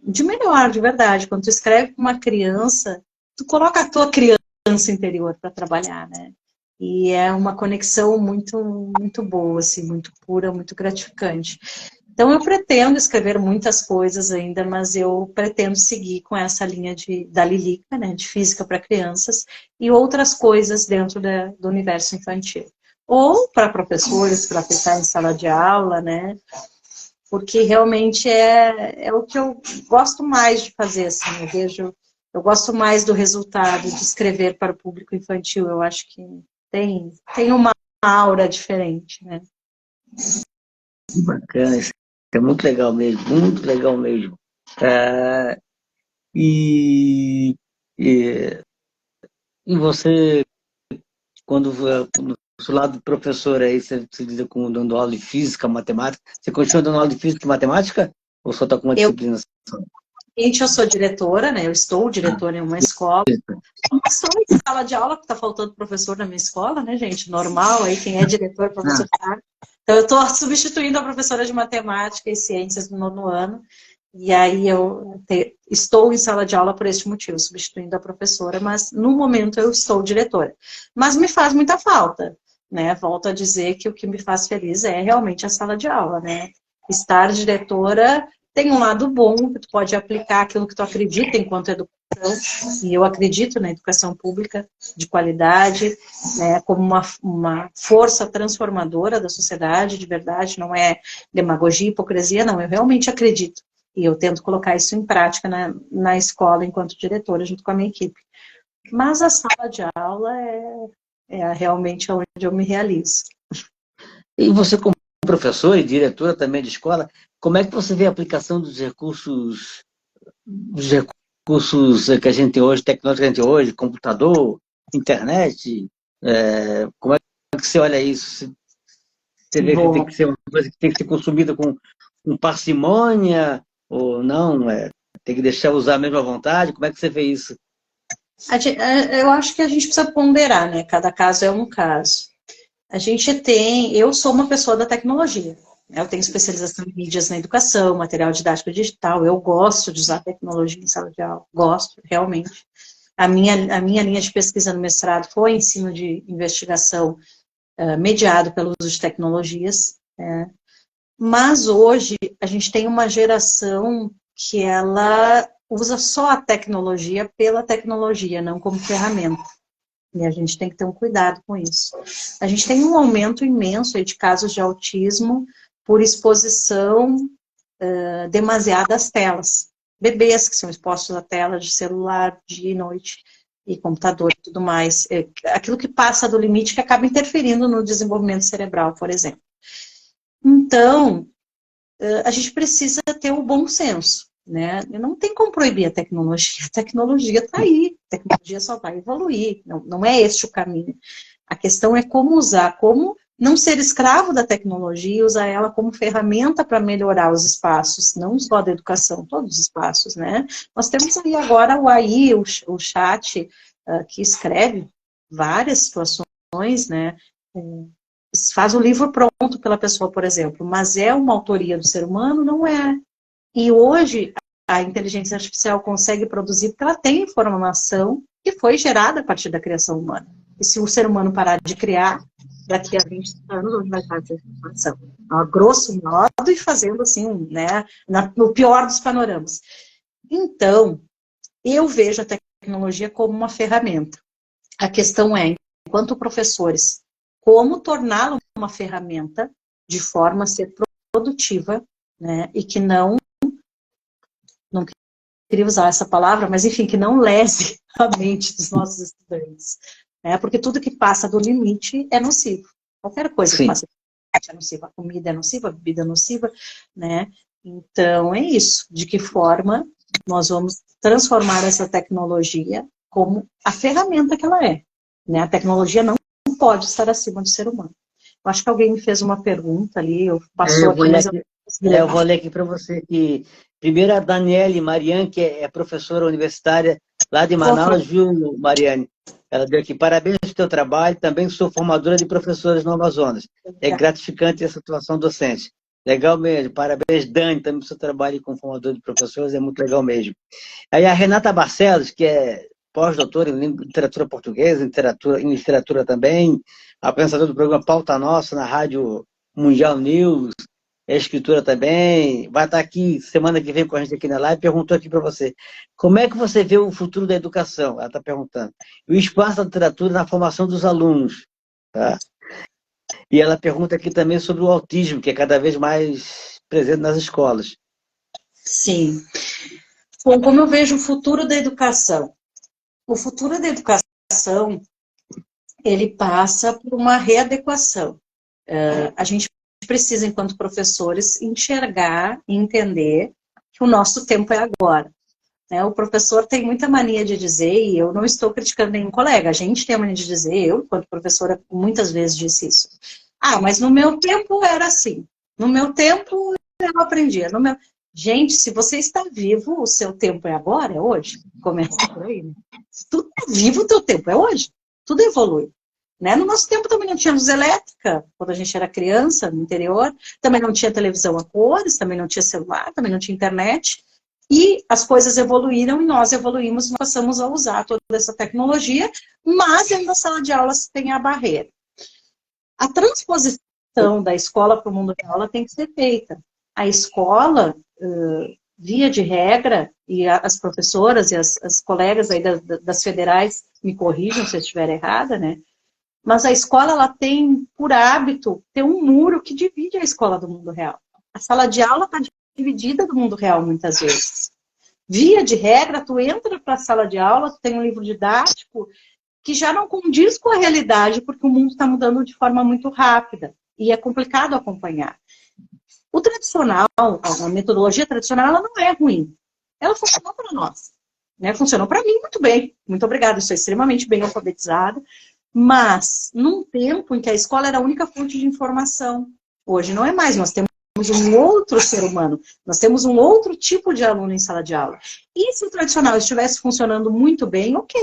de melhor, de verdade. Quando tu escreve para uma criança, tu coloca a tua criança interior para trabalhar, né? E é uma conexão muito, muito boa, assim, muito pura, muito gratificante. Então, eu pretendo escrever muitas coisas ainda, mas eu pretendo seguir com essa linha da Lilica, né, de física para crianças, e outras coisas dentro do universo infantil. Ou para professores, para aplicar em sala de aula, né? Porque realmente é o que eu gosto mais de fazer, assim, eu gosto mais do resultado de escrever para o público infantil. Eu acho que tem uma aura diferente, né? Que bacana, isso é muito legal mesmo, muito legal mesmo. É, e, e, e você, quando no seu lado de professor aí, você lida com dando aula de física, matemática, você continua dando aula de física e matemática? Ou só está com uma disciplina só? Eu sou diretora, né? Eu estou diretora em uma escola. Não estou em sala de aula, porque está faltando professor na minha escola, né, gente? Normal, aí quem é diretor, professor sabe. Então, eu estou substituindo a professora de matemática e ciências no 9º ano. E aí estou em sala de aula por este motivo, substituindo a professora, mas no momento eu estou diretora. Mas me faz muita falta, né? Volto a dizer que o que me faz feliz é realmente a sala de aula, né? Estar diretora tem um lado bom, que tu pode aplicar aquilo que tu acredita enquanto educação, e eu acredito na educação pública de qualidade, né, como uma força transformadora da sociedade, de verdade, não é demagogia, hipocrisia, não, eu realmente acredito. E eu tento colocar isso em prática na escola, enquanto diretora, junto com a minha equipe. Mas a sala de aula é realmente onde eu me realizo. E você, como professora e diretora também de escola, como é que você vê a aplicação dos recursos que a gente tem hoje, tecnológicos que a gente tem hoje, computador, internet? Como é que você olha isso? Você vê que tem que ser uma coisa que tem que ser consumida com parcimônia ou não? Tem que deixar usar mesmo à vontade? Como é que você vê isso? Eu acho que a gente precisa ponderar, né? Cada caso é um caso. Eu sou uma pessoa da tecnologia. Eu tenho especialização em mídias na educação, material didático digital. Eu gosto de usar tecnologia em sala de aula. Gosto, realmente. A minha linha de pesquisa no mestrado foi ensino de investigação mediado pelo uso de tecnologias. Mas hoje a gente tem uma geração que ela usa só a tecnologia pela tecnologia, não como ferramenta. E a gente tem que ter um cuidado com isso. A gente tem um aumento imenso aí de casos de autismo por exposição demasiada às telas. Bebês que são expostos à tela de celular dia e noite, e computador e tudo mais. Aquilo que passa do limite que acaba interferindo no desenvolvimento cerebral, por exemplo. Então, a gente precisa ter o bom senso. né? Não tem como proibir a tecnologia está aí, a tecnologia só vai evoluir, não é este o caminho. A questão é como usar, como não ser escravo da tecnologia e usar ela como ferramenta para melhorar os espaços, não só da educação, todos os espaços, né? Nós temos aí agora o AI, o chat, que escreve várias situações, né? Faz o livro pronto pela pessoa, por exemplo, mas é uma autoria do ser humano? Não é. E hoje a inteligência artificial consegue produzir porque ela tem informação que foi gerada a partir da criação humana. E se o ser humano parar de criar, daqui a 20 anos, onde vai estar essa informação? A grosso modo e fazendo assim, né, no pior dos panoramas. Então, eu vejo a tecnologia como uma ferramenta. A questão é, enquanto professores, como torná-la uma ferramenta de forma a ser produtiva, né, e que não queria usar essa palavra, mas enfim, que não lese a mente dos nossos estudantes. Né? Porque tudo que passa do limite é nocivo. Qualquer coisa que passa do limite é nociva. A comida é nociva, a bebida é nociva, né? Então, é isso. De que forma nós vamos transformar essa tecnologia como a ferramenta que ela é. Né? A tecnologia não pode estar acima do ser humano. Eu acho que alguém me fez uma pergunta ali, passou aqui, mas eu vou ler aqui para você que primeiro a Daniele Mariane, que é professora universitária lá de Manaus, viu, Mariane? Ela deu aqui, parabéns pelo teu trabalho, também sou formadora de professores no Amazonas. É gratificante essa atuação docente. Legal mesmo, parabéns, Dani, também pelo seu trabalho com formador de professores, é muito legal mesmo. Aí a Renata Barcelos, que é pós-doutora em literatura portuguesa, em literatura também, apresentadora do programa Pauta Nossa na Rádio Mundial News, é escritora também, vai estar aqui semana que vem com a gente aqui na live, perguntou aqui para você, como é que você vê o futuro da educação? Ela está perguntando. E o espaço da literatura na formação dos alunos. Tá? E ela pergunta aqui também sobre o autismo, que é cada vez mais presente nas escolas. Sim. Bom, como eu vejo o futuro da educação? O futuro da educação, ele passa por uma readequação. A gente precisa, enquanto professores, enxergar e entender que o nosso tempo é agora. Né? O professor tem muita mania de dizer, e eu não estou criticando nenhum colega, a gente tem a mania de dizer, eu, enquanto professora, muitas vezes disse isso. Ah, mas no meu tempo era assim. No meu tempo eu aprendia. Gente, se você está vivo, o seu tempo é agora, é hoje. Começa por aí, né? Se tu está vivo, o teu tempo é hoje. Tudo evolui. Né? No nosso tempo também não tinha luz elétrica, quando a gente era criança, no interior. Também não tinha televisão a cores, também não tinha celular, também não tinha internet. E as coisas evoluíram e nós evoluímos, nós passamos a usar toda essa tecnologia, mas dentro da sala de aulas tem a barreira. A transposição da escola para o mundo real tem que ser feita. A escola, via de regra, e as professoras e as colegas aí das federais me corrijam se eu estiver errada, né? Mas a escola, ela tem por hábito ter um muro que divide a escola do mundo real. A sala de aula está dividida do mundo real muitas vezes. Via de regra, tu entra para a sala de aula, tu tem um livro didático que já não condiz com a realidade, porque o mundo está mudando de forma muito rápida e é complicado acompanhar. O tradicional, a metodologia tradicional, ela não é ruim. Ela funcionou para nós. Né? Funcionou para mim muito bem. Muito obrigada, eu sou extremamente bem alfabetizada. Mas, num tempo em que a escola era a única fonte de informação, hoje não é mais. Nós temos um outro ser humano, nós temos um outro tipo de aluno em sala de aula. E se o tradicional estivesse funcionando muito bem, ok,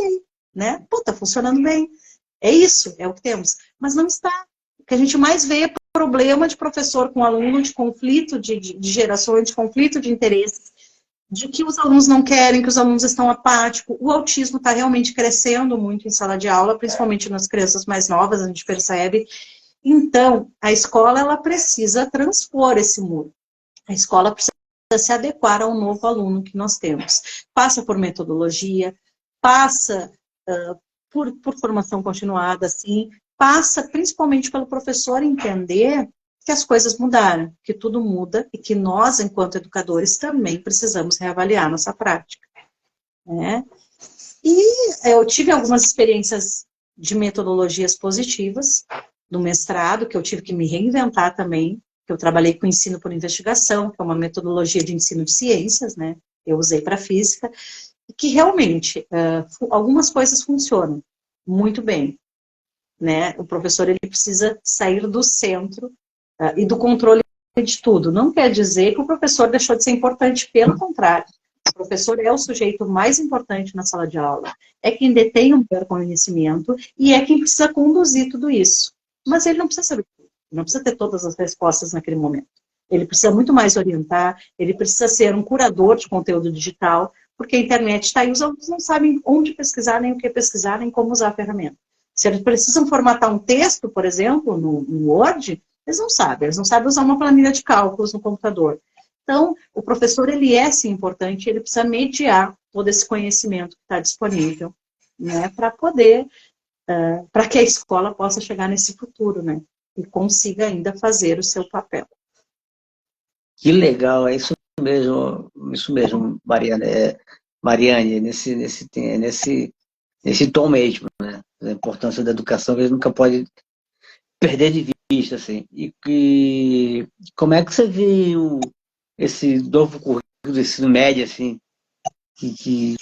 né? Pô, tá funcionando bem. É isso, é o que temos. Mas não está. O que a gente mais vê é problema de professor com aluno, de conflito de gerações, de conflito de interesses, de que os alunos não querem, que os alunos estão apáticos. O autismo está realmente crescendo muito em sala de aula, principalmente nas crianças mais novas, a gente percebe. Então, a escola, ela precisa transpor esse muro. A escola precisa se adequar ao novo aluno que nós temos. Passa por metodologia, passa por formação continuada, assim, passa principalmente pelo professor entender que as coisas mudaram, que tudo muda e que nós, enquanto educadores, também precisamos reavaliar nossa prática. Né? E eu tive algumas experiências de metodologias positivas no mestrado, que eu tive que me reinventar também, que eu trabalhei com ensino por investigação, que é uma metodologia de ensino de ciências, né? eu usei para física, que realmente algumas coisas funcionam muito bem, né? O professor ele precisa sair do centro e do controle de tudo. Não quer dizer que o professor deixou de ser importante, pelo contrário. O professor é o sujeito mais importante na sala de aula, é quem detém o maior conhecimento e é quem precisa conduzir tudo isso. Mas ele não precisa saber tudo, não precisa ter todas as respostas naquele momento. Ele precisa muito mais orientar, ele precisa ser um curador de conteúdo digital, porque a internet está aí, os alunos não sabem onde pesquisar, nem o que pesquisar, nem como usar a ferramenta. Se eles precisam formatar um texto, por exemplo, no Word, eles não sabem usar uma planilha de cálculos no computador. Então, o professor, ele é, sim, importante, ele precisa mediar todo esse conhecimento que está disponível, né, para poder, para que a escola possa chegar nesse futuro, né, e consiga ainda fazer o seu papel. Que legal, é isso mesmo, Mariane, nesse tom mesmo, né? A importância da educação que a gente nunca pode perder de vista, assim. E como é que você viu esse novo currículo do ensino médio, assim, que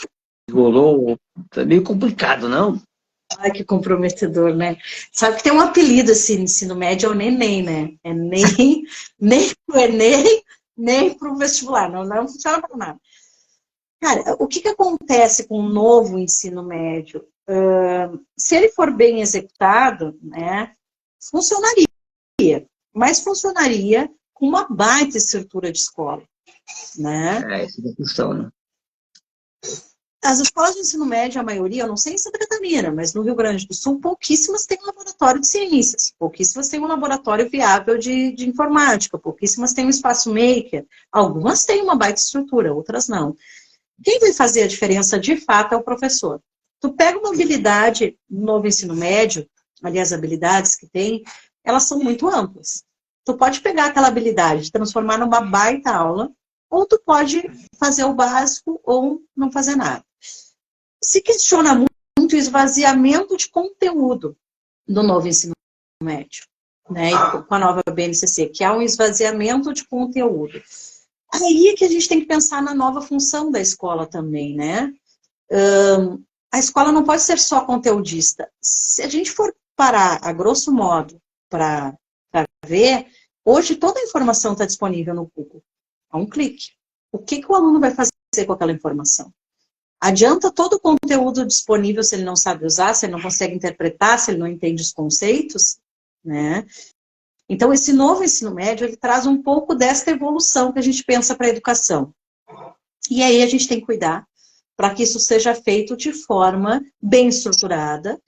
rolou? Tá meio complicado, não? Ai, que comprometedor, né? Sabe que tem um apelido, assim, no ensino médio, é o neném, né? É nem pro Enem, nem pro vestibular, não funciona para nada. Cara, o que acontece com o novo ensino médio? Se ele for bem executado, né, funcionaria, mas funcionaria com uma baita estrutura de escola, né? Essa é a questão, né? As escolas de ensino médio, a maioria, eu não sei em Santa Catarina, mas no Rio Grande do Sul, pouquíssimas têm um laboratório de ciências, pouquíssimas têm um laboratório viável de informática, pouquíssimas têm um espaço maker, algumas têm uma baita estrutura, outras não. Quem vai fazer a diferença de fato é o professor. Tu pega uma habilidade no novo ensino médio, aliás, as habilidades que tem, elas são muito amplas. Tu pode pegar aquela habilidade, transformar numa baita aula, ou tu pode fazer o básico ou não fazer nada. Se questiona muito o esvaziamento de conteúdo do novo ensino médio, né, com a nova BNCC, que há um esvaziamento de conteúdo. Aí é que a gente tem que pensar na nova função da escola também, né? A escola não pode ser só conteudista. Se a gente for parar, a grosso modo, para ver, hoje toda a informação está disponível no Google. A um clique. O que o aluno vai fazer com aquela informação? Adianta todo o conteúdo disponível se ele não sabe usar, se ele não consegue interpretar, se ele não entende os conceitos, né? Então, esse novo ensino médio, ele traz um pouco desta evolução que a gente pensa para a educação. E aí a gente tem que cuidar para que isso seja feito de forma bem estruturada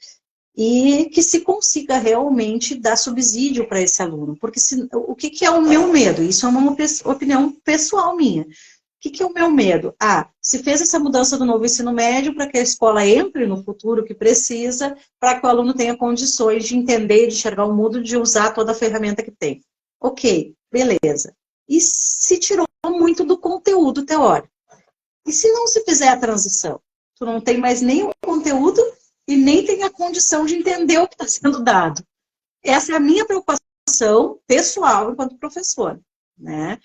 e que se consiga realmente dar subsídio para esse aluno. Porque o que é o meu medo? Isso é uma opinião pessoal minha. O que é o meu medo? Se fez essa mudança do novo ensino médio para que a escola entre no futuro que precisa, para que o aluno tenha condições de entender, de enxergar o mundo, de usar toda a ferramenta que tem. Ok, beleza. E se tirou muito do conteúdo teórico? E se não se fizer a transição? Tu não tem mais nem o conteúdo e nem tem a condição de entender o que está sendo dado. Essa é a minha preocupação pessoal enquanto professora, né?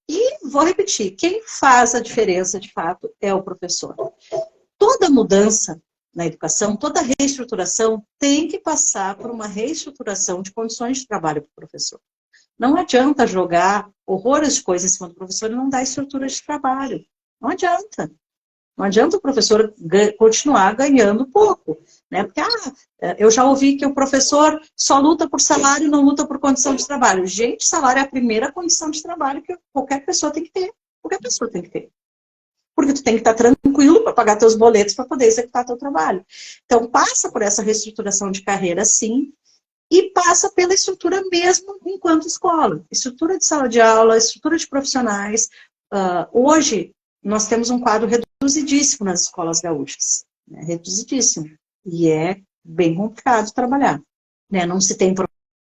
E vou repetir, quem faz a diferença de fato é o professor. Toda mudança na educação, toda reestruturação tem que passar por uma reestruturação de condições de trabalho para o professor. Não adianta jogar horrores de coisas em cima do professor e não dar estrutura de trabalho. Não adianta. Não adianta o professor continuar ganhando pouco, né? Porque, eu já ouvi que o professor só luta por salário e não luta por condição de trabalho. Gente, salário é a primeira condição de trabalho que qualquer pessoa tem que ter. Qualquer pessoa tem que ter. Porque tu tem que estar tranquilo para pagar teus boletos para poder executar teu trabalho. Então, passa por essa reestruturação de carreira, sim, e passa pela estrutura mesmo enquanto escola. Estrutura de sala de aula, estrutura de profissionais. Hoje, nós temos um quadro reduzidíssimo nas escolas gaúchas, né? Reduzidíssimo. E é bem complicado trabalhar, né? Não se tem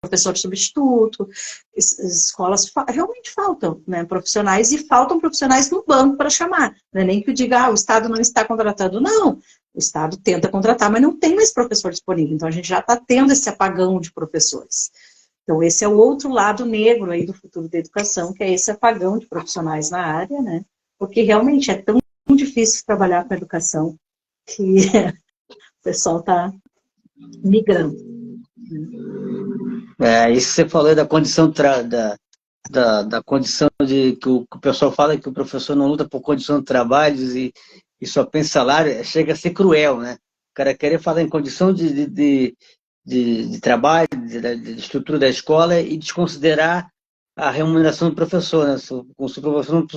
professor substituto, escolas realmente faltam, né, profissionais, e faltam profissionais no banco para chamar. Não é nem que eu diga, o Estado não está contratando, não. O Estado tenta contratar, mas não tem mais professor disponível. Então, a gente já está tendo esse apagão de professores. Então, esse é o outro lado negro aí do futuro da educação, que é esse apagão de profissionais na área, né? porque realmente é tão difícil trabalhar com a educação que o pessoal está migrando. Isso que você falou da condição da condição de que o pessoal fala que o professor não luta por condição de trabalhos e só pensa em salário, chega a ser cruel, né? O cara querer falar em condição de trabalho, de estrutura da escola e desconsiderar a remuneração do professor, né? Se o professor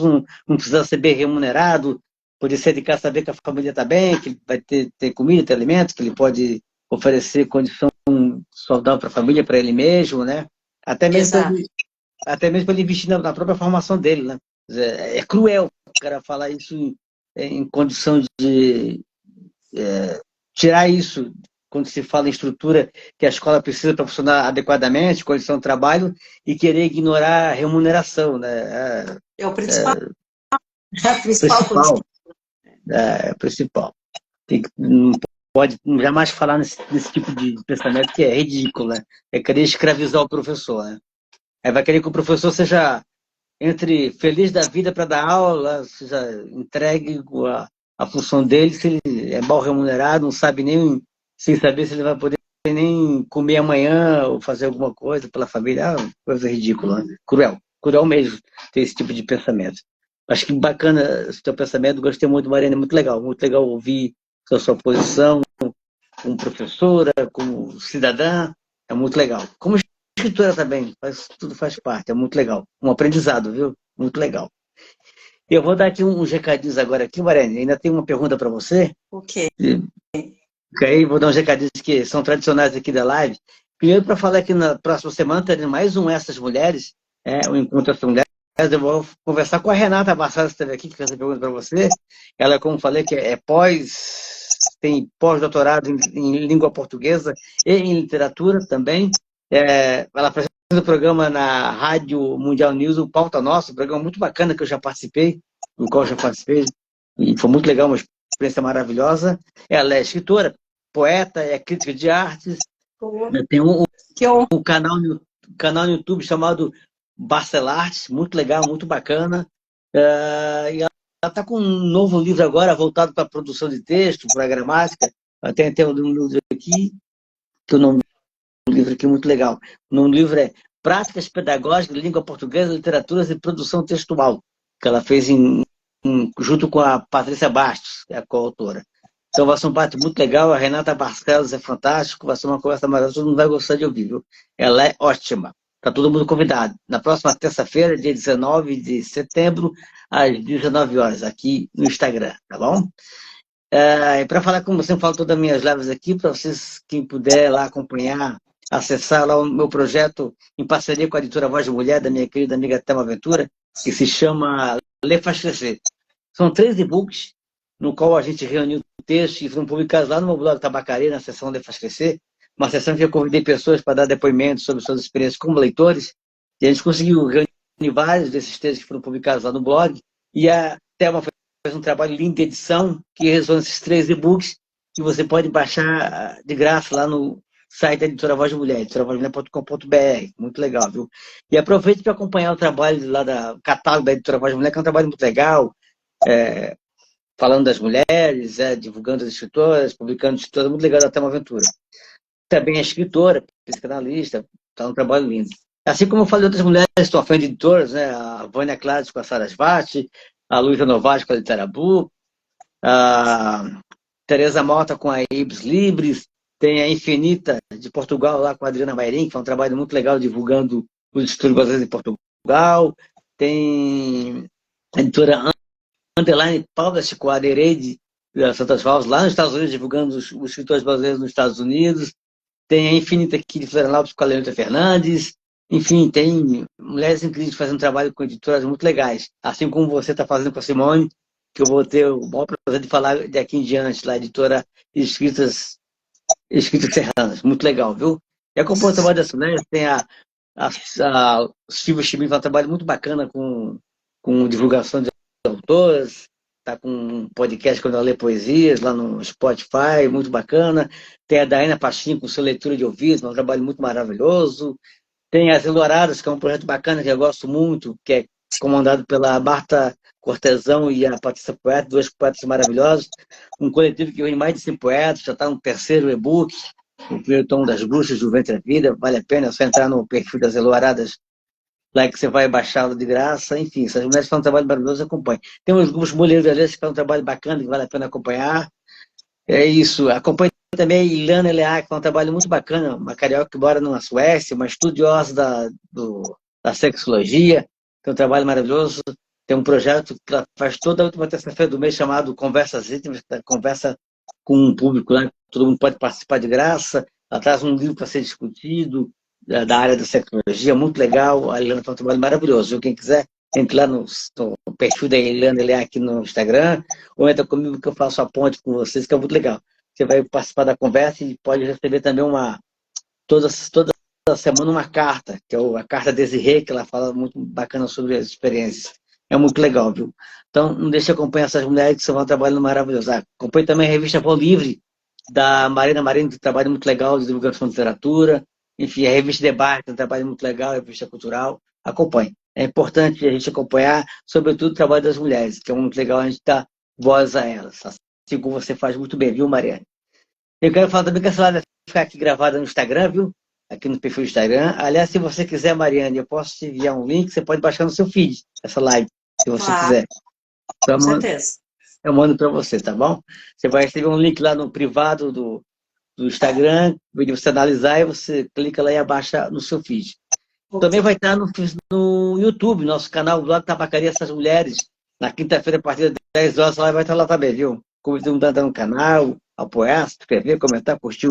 não precisa ser bem remunerado, pode se dedicar a saber que a família está bem, que ele vai ter comida, ter alimento, que ele pode oferecer condição saudável para a família, para ele mesmo, né? Até mesmo para ele investir na própria formação dele, né? É cruel o cara falar isso em condição de tirar isso quando se fala em estrutura que a escola precisa para funcionar adequadamente, condição de trabalho, e querer ignorar a remuneração, né? É o principal. É a principal coisa. É principal. Não pode jamais falar nesse tipo de pensamento que é ridículo, né? É querer escravizar o professor, né? Aí vai querer que o professor seja feliz da vida para dar aula, seja entregue a função dele, se ele é mal remunerado, não sabe nem, sem saber se ele vai poder nem comer amanhã ou fazer alguma coisa pela família. Coisa ridícula, né? Cruel mesmo ter esse tipo de pensamento. Acho que bacana esse teu pensamento, gostei muito, Mariana, muito legal ouvir a sua posição como professora, como cidadã, é muito legal. Como escritora também, tudo faz parte, é muito legal. Um aprendizado, viu? Muito legal. Eu vou dar aqui uns recadinhos agora aqui, Mariana, ainda tem uma pergunta para você. Ok. Ok, vou dar uns recadinhos que são tradicionais aqui da live. Primeiro, para falar que na próxima semana teremos mais um Essas Mulheres, um encontro essas mulheres. Eu vou conversar com a Renata Barçada, que esteve aqui, que fez essa pergunta para você. Ela, como falei, que tem pós-doutorado em língua portuguesa e em literatura também. Ela apresenta o programa na Rádio Mundial News, o Pauta Nossa, um programa muito bacana que eu já participei, no qual eu já participei, e foi muito legal, uma experiência maravilhosa. Ela é escritora, poeta, é crítica de artes, tem um canal no YouTube chamado Barcelartes, muito legal, muito bacana. E ela está com um novo livro agora, voltado para a produção de texto, para a gramática. Tem até um livro aqui, que o nome do livro aqui é muito legal. O nome do livro é Práticas Pedagógicas de Língua Portuguesa, Literaturas e Produção Textual, que ela fez junto com a Patrícia Bastos, que é a coautora. Então vai ser um bate muito legal, a Renata Barcelos é fantástico, vai ser uma conversa maravilhosa, todo mundo vai gostar de ouvir, viu? Ela é ótima. Está todo mundo convidado. Na próxima terça-feira, dia 19 de setembro, às 19 horas, aqui no Instagram, tá bom? E para falar como você falou todas as minhas lives aqui, para vocês, quem puder lá acompanhar, acessar lá o meu projeto em parceria com a editora Voz de Mulher, da minha querida amiga Thelma Ventura, que se chama Lê Faz Crescer. São 3 e-books, no qual a gente reuniu textos e foram publicados lá no meu blog Tabacaria, na seção Lê Faz Crescer, uma sessão que eu convidei pessoas para dar depoimentos sobre suas experiências como leitores, e a gente conseguiu reunir vários desses textos que foram publicados lá no blog, e a Thelma fez um trabalho lindo de edição, que resolve esses 3 e-books, que você pode baixar de graça lá no site da Editora Voz de Mulher, editoravozmulher.com.br, muito legal, viu? E aproveite para acompanhar o trabalho lá do catálogo da Editora Voz de Mulher, que é um trabalho muito legal, falando das mulheres, divulgando as escritoras, publicando escritoras, muito legal da Thelma Ventura. Também é escritora, psicanalista, está um trabalho lindo. Assim como eu falei, outras mulheres estão à frente de editoras, né? A Vânia Clares com a Sarasvati, a Luísa Novais com a Literabu, a Teresa Mota com a Ibis Libris, tem a Infinita de Portugal lá com a Adriana Mairim, que é um trabalho muito legal divulgando os estudos brasileiros em Portugal, tem a editora Underline Publish com a Adereide Santas Valls lá nos Estados Unidos, divulgando os escritores brasileiros nos Estados Unidos. Tem a Infinita aqui de Florianópolis com a Leonita Fernandes. Enfim, tem mulheres incríveis fazendo trabalho com editoras muito legais. Assim como você está fazendo com a Simone, que eu vou ter o maior prazer de falar de aqui em diante, lá, editora Escritas Serranas. Muito legal, viu? E acompanha o trabalho das mulheres. Tem a Silvia Chimim, faz um trabalho muito bacana com divulgação de autoras. Está com um podcast quando ela lê poesias lá no Spotify, muito bacana. Tem a Daina Pachinho com sua leitura de ouvido, um trabalho muito maravilhoso. Tem as Eloradas, que é um projeto bacana que eu gosto muito, que é comandado pela Marta Cortesão e a Patrícia Poeta, duas poetas maravilhosas. Um coletivo que vem mais de 100 poetas, já está no terceiro e-book, o primeiro tom das bruxas, do Ventre à Vida. Vale a pena, é só entrar no perfil das Eluaradas, lá que você vai baixá-lo de graça. Enfim, essas mulheres fazem um trabalho maravilhoso, acompanhe. Tem uns grupos mulheres que fazem um trabalho bacana, que vale a pena acompanhar. É isso. Acompanhe também a Ilana Eleá, que faz um trabalho muito bacana, uma carioca que mora na Suécia, uma estudiosa da sexologia, tem um trabalho maravilhoso. Tem um projeto que ela faz toda a última terça-feira do mês chamado Conversas Íntimas, conversa com um público lá, todo mundo pode participar de graça. Ela traz um livro para ser discutido, da área da sexologia, muito legal. A Ilana faz um trabalho maravilhoso. Quem quiser, entre lá no perfil da Ilana, ele é aqui no Instagram, ou entra comigo que eu faço a ponte com vocês, que é muito legal. Você vai participar da conversa e pode receber também toda semana uma carta, que é a carta Desirê, que ela fala muito bacana sobre as experiências. É muito legal, viu? Então, não deixe de acompanhar essas mulheres que estão trabalhando maravilhoso. Acompanhe também a revista Voo Livre, da Marina Marino, que trabalha muito legal de divulgação de literatura. Enfim, a revista Debate, um trabalho muito legal, a revista cultural. Acompanhe. É importante a gente acompanhar, sobretudo, o trabalho das mulheres, que é muito legal a gente dar voz a elas. Assim como você faz muito bem, viu, Mariane? Eu quero falar também que essa live vai ficar aqui gravada no Instagram, viu? Aqui no perfil do Instagram. Aliás, se você quiser, Mariane, eu posso te enviar um link, você pode baixar no seu feed, essa live, se você quiser. Com certeza. Eu mando para você, tá bom? Você vai receber um link lá no privado do Instagram, para você analisar e você clica lá e abaixa no seu feed. Também vai estar no YouTube, nosso canal do lado Tabacaria Essas Mulheres. Na quinta-feira, a partir das 10 horas, ela vai estar lá também, viu? Convidando mundo a entrar no canal, apoiar, se inscrever, comentar, curtir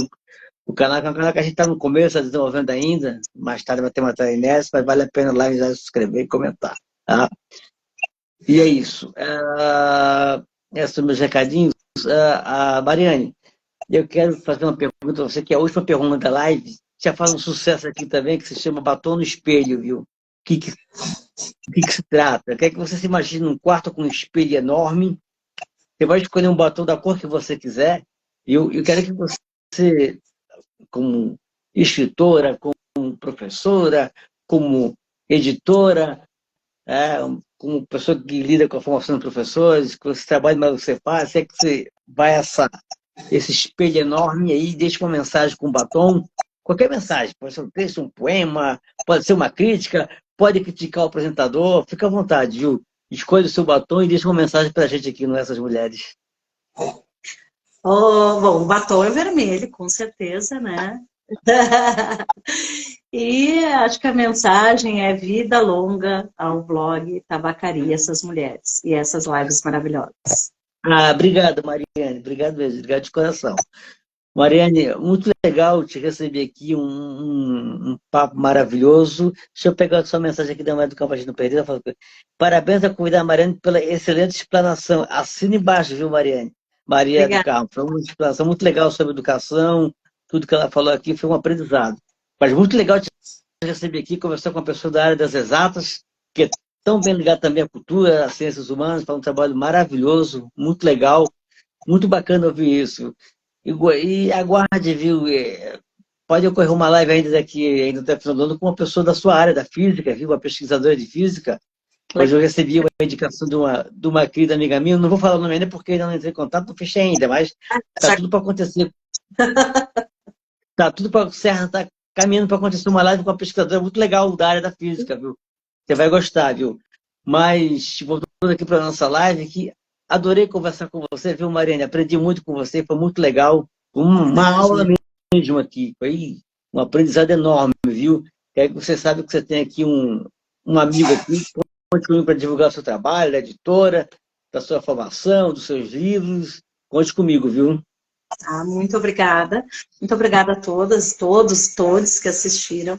o canal, que é um canal que a gente está no começo, está desenvolvendo ainda. Mais tarde vai ter matéria inédita, mas vale a pena lá já se inscrever e comentar. Tá? E é isso. Esses são meus recadinhos. Mariane, eu quero fazer uma pergunta a você, que é a última pergunta da live. Já faz um sucesso aqui também, que se chama Batom no Espelho, viu? O que se trata? Quer que você se imagine num quarto com um espelho enorme. Você vai escolher um batom da cor que você quiser. E eu quero que você, como escritora, como professora, como editora, como pessoa que lida com a formação de professores, que você trabalha, mas você faz, é que você vai esse espelho enorme aí, deixa uma mensagem com batom, qualquer mensagem, pode ser um texto, um poema, pode ser uma crítica, pode criticar o apresentador, fica à vontade, viu? Escolha o seu batom e deixa uma mensagem para a gente aqui no Essas Mulheres. Bom, o batom é vermelho, com certeza, né? E acho que a mensagem é vida longa ao blog Tabacaria Essas Mulheres e essas lives maravilhosas. Obrigado, Mariane. Obrigado mesmo, obrigado de coração. Mariane, muito legal te receber aqui, um papo maravilhoso. Deixa eu pegar a sua mensagem aqui da Maria do Campo, a gente não perder. Parabéns a convidar a Mariane pela excelente explanação. Assina embaixo, viu, Mariane? Maria do Campo. Foi uma explanação muito legal sobre educação. Tudo que ela falou aqui foi um aprendizado. Mas muito legal te receber aqui, conversar com uma pessoa da área das exatas, que é tão bem ligada também à cultura, às ciências humanas, faz um trabalho maravilhoso, muito legal, muito bacana ouvir isso. E aguarde, viu? Pode ocorrer uma live ainda daqui, ainda até final do ano, com uma pessoa da sua área, da física, viu? Uma pesquisadora de física. Hoje eu recebi uma indicação de uma querida amiga minha, não vou falar o nome ainda porque ainda não entrei em contato, não fechei ainda, mas está tudo para acontecer. Está tudo para certo, está caminhando para acontecer uma live com uma pesquisadora muito legal da área da física, viu? Você vai gostar, viu? Mas, voltando aqui para a nossa live, que adorei conversar com você, viu, Mariane? Aprendi muito com você, foi muito legal. Uma aula mesmo aqui, foi um aprendizado enorme, viu? Que você sabe que você tem aqui um amigo aqui, conte comigo para divulgar o seu trabalho, da editora, da sua formação, dos seus livros. Conte comigo, viu? Muito obrigada. Muito obrigada a todas, todos que assistiram.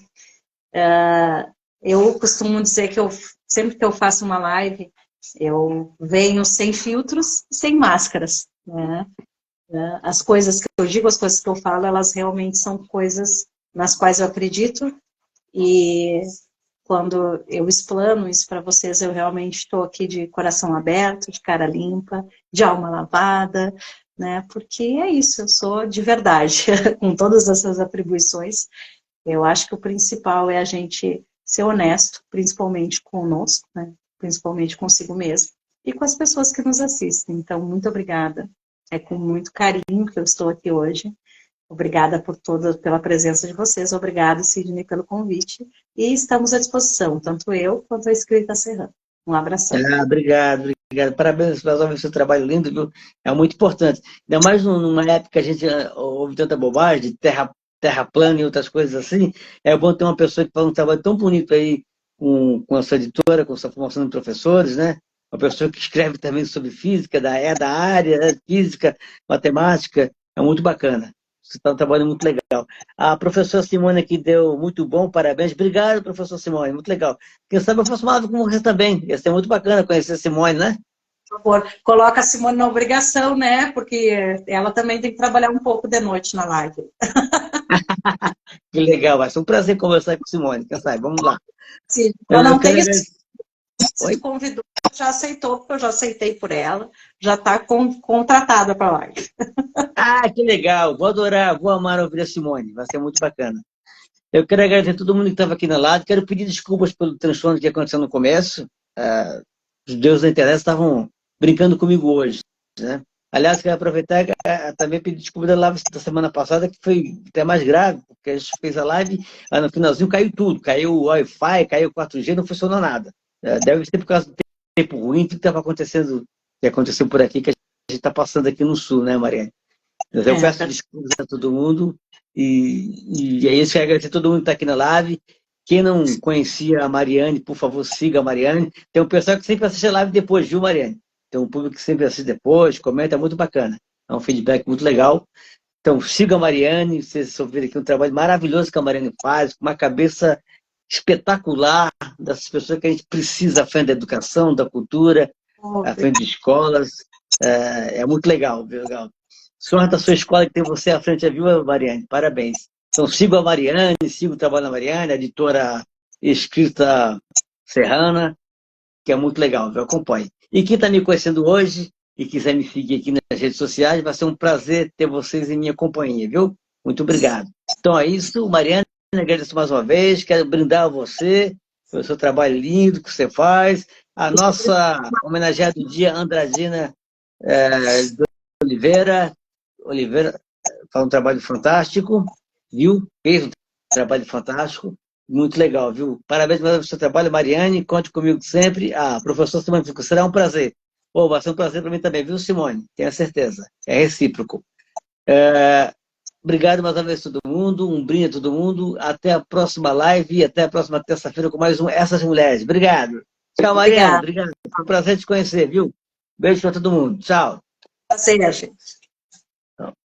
Eu costumo dizer que sempre que eu faço uma live, eu venho sem filtros, sem máscaras, né? As coisas que eu digo, as coisas que eu falo, elas realmente são coisas nas quais eu acredito, e quando eu explano isso para vocês, eu realmente estou aqui de coração aberto, de cara limpa, de alma lavada, né? Porque é isso, eu sou de verdade, com todas essas atribuições. Eu acho que o principal é a gente ser honesto, principalmente conosco, né? principalmente consigo mesmo, e com as pessoas que nos assistem. Então, muito obrigada. É com muito carinho que eu estou aqui hoje. Obrigada pela presença de vocês. Obrigada, Sidney, pelo convite. E estamos à disposição, tanto eu quanto a Escrita Serrana. Um abração. Obrigado, obrigado. Parabéns pelo seu trabalho lindo, viu? É muito importante. Ainda mais numa época que a gente ouve tanta bobagem, de terra plana e outras coisas assim. É bom ter uma pessoa que faz um trabalho tão bonito aí com a sua editora, com a sua formação de professores, né? Uma pessoa que escreve também sobre física, é da área, né? Física, matemática. É muito bacana. Você está um trabalho muito legal. A professora Simone aqui deu muito bom, parabéns. Obrigado, professor Simone, muito legal. Quem sabe eu faço uma live com você também. Ia ser muito bacana conhecer a Simone, né? Por favor, coloca a Simone na obrigação, né? Porque ela também tem que trabalhar um pouco de noite na live. Que legal, vai ser um prazer conversar com a Simone. Quem sabe? Vamos lá. Sim, eu não tenho Oi? convidou, já aceitou, porque eu já aceitei por ela, já está contratada para a live. Ah, que legal. Vou adorar, vou amar ouvir a Simone. Vai ser muito bacana. Eu quero agradecer a todo mundo que estava aqui na live. Quero pedir desculpas pelo transtorno que aconteceu no começo. Os deuses da internet estavam brincando comigo hoje, né? Aliás, quero aproveitar e também pedir desculpa da live da semana passada, que foi até mais grave, porque a gente fez a live, no finalzinho caiu tudo. Caiu o Wi-Fi, caiu o 4G, não funcionou nada. Deve ser por causa do tempo ruim, tudo que estava acontecendo, que aconteceu por aqui, que a gente está passando aqui no Sul, né, Mariane? Mas eu peço desculpas a todo mundo e é isso, quero agradecer a todo mundo que está aqui na live. Quem não conhecia a Mariane, por favor, siga a Mariane. Tem um pessoal que sempre assiste a live depois, viu, Mariane? Tem um público que sempre assiste depois, comenta, é muito bacana. É um feedback muito legal. Então, siga a Mariane, vocês ouviram aqui um trabalho maravilhoso que a Mariane faz, com uma cabeça espetacular dessas pessoas que a gente precisa à frente da educação, da cultura, à frente de escolas. É muito legal, viu? Legal. Sorte a sua escola que tem você à frente, viu, Mariane? Parabéns. Então, sigo a Mariane, sigo o trabalho da Mariane, a editora Escrita Serrana, que é muito legal, viu? Acompanhe. E quem está me conhecendo hoje e quiser me seguir aqui nas redes sociais, vai ser um prazer ter vocês em minha companhia, viu? Muito obrigado. Então é isso, Mariane, agradeço mais uma vez, quero brindar a você pelo seu trabalho lindo que você faz. A nossa homenageada do dia, Andradina Oliveira, faz um trabalho fantástico, viu? Fez um trabalho fantástico, muito legal, viu? Parabéns pelo seu trabalho, Mariane, conte comigo sempre. Professor Simone, será um prazer. Vai ser um prazer para mim também, viu, Simone? Tenho certeza. É recíproco. Obrigado mais uma vez a todo mundo, um brinde a todo mundo. Até a próxima live e até a próxima terça-feira com mais um Essas Mulheres. Obrigado. Tchau, Mariane. Obrigado. Foi um prazer te conhecer, viu? Beijo para todo mundo. Tchau. Prazer, gente.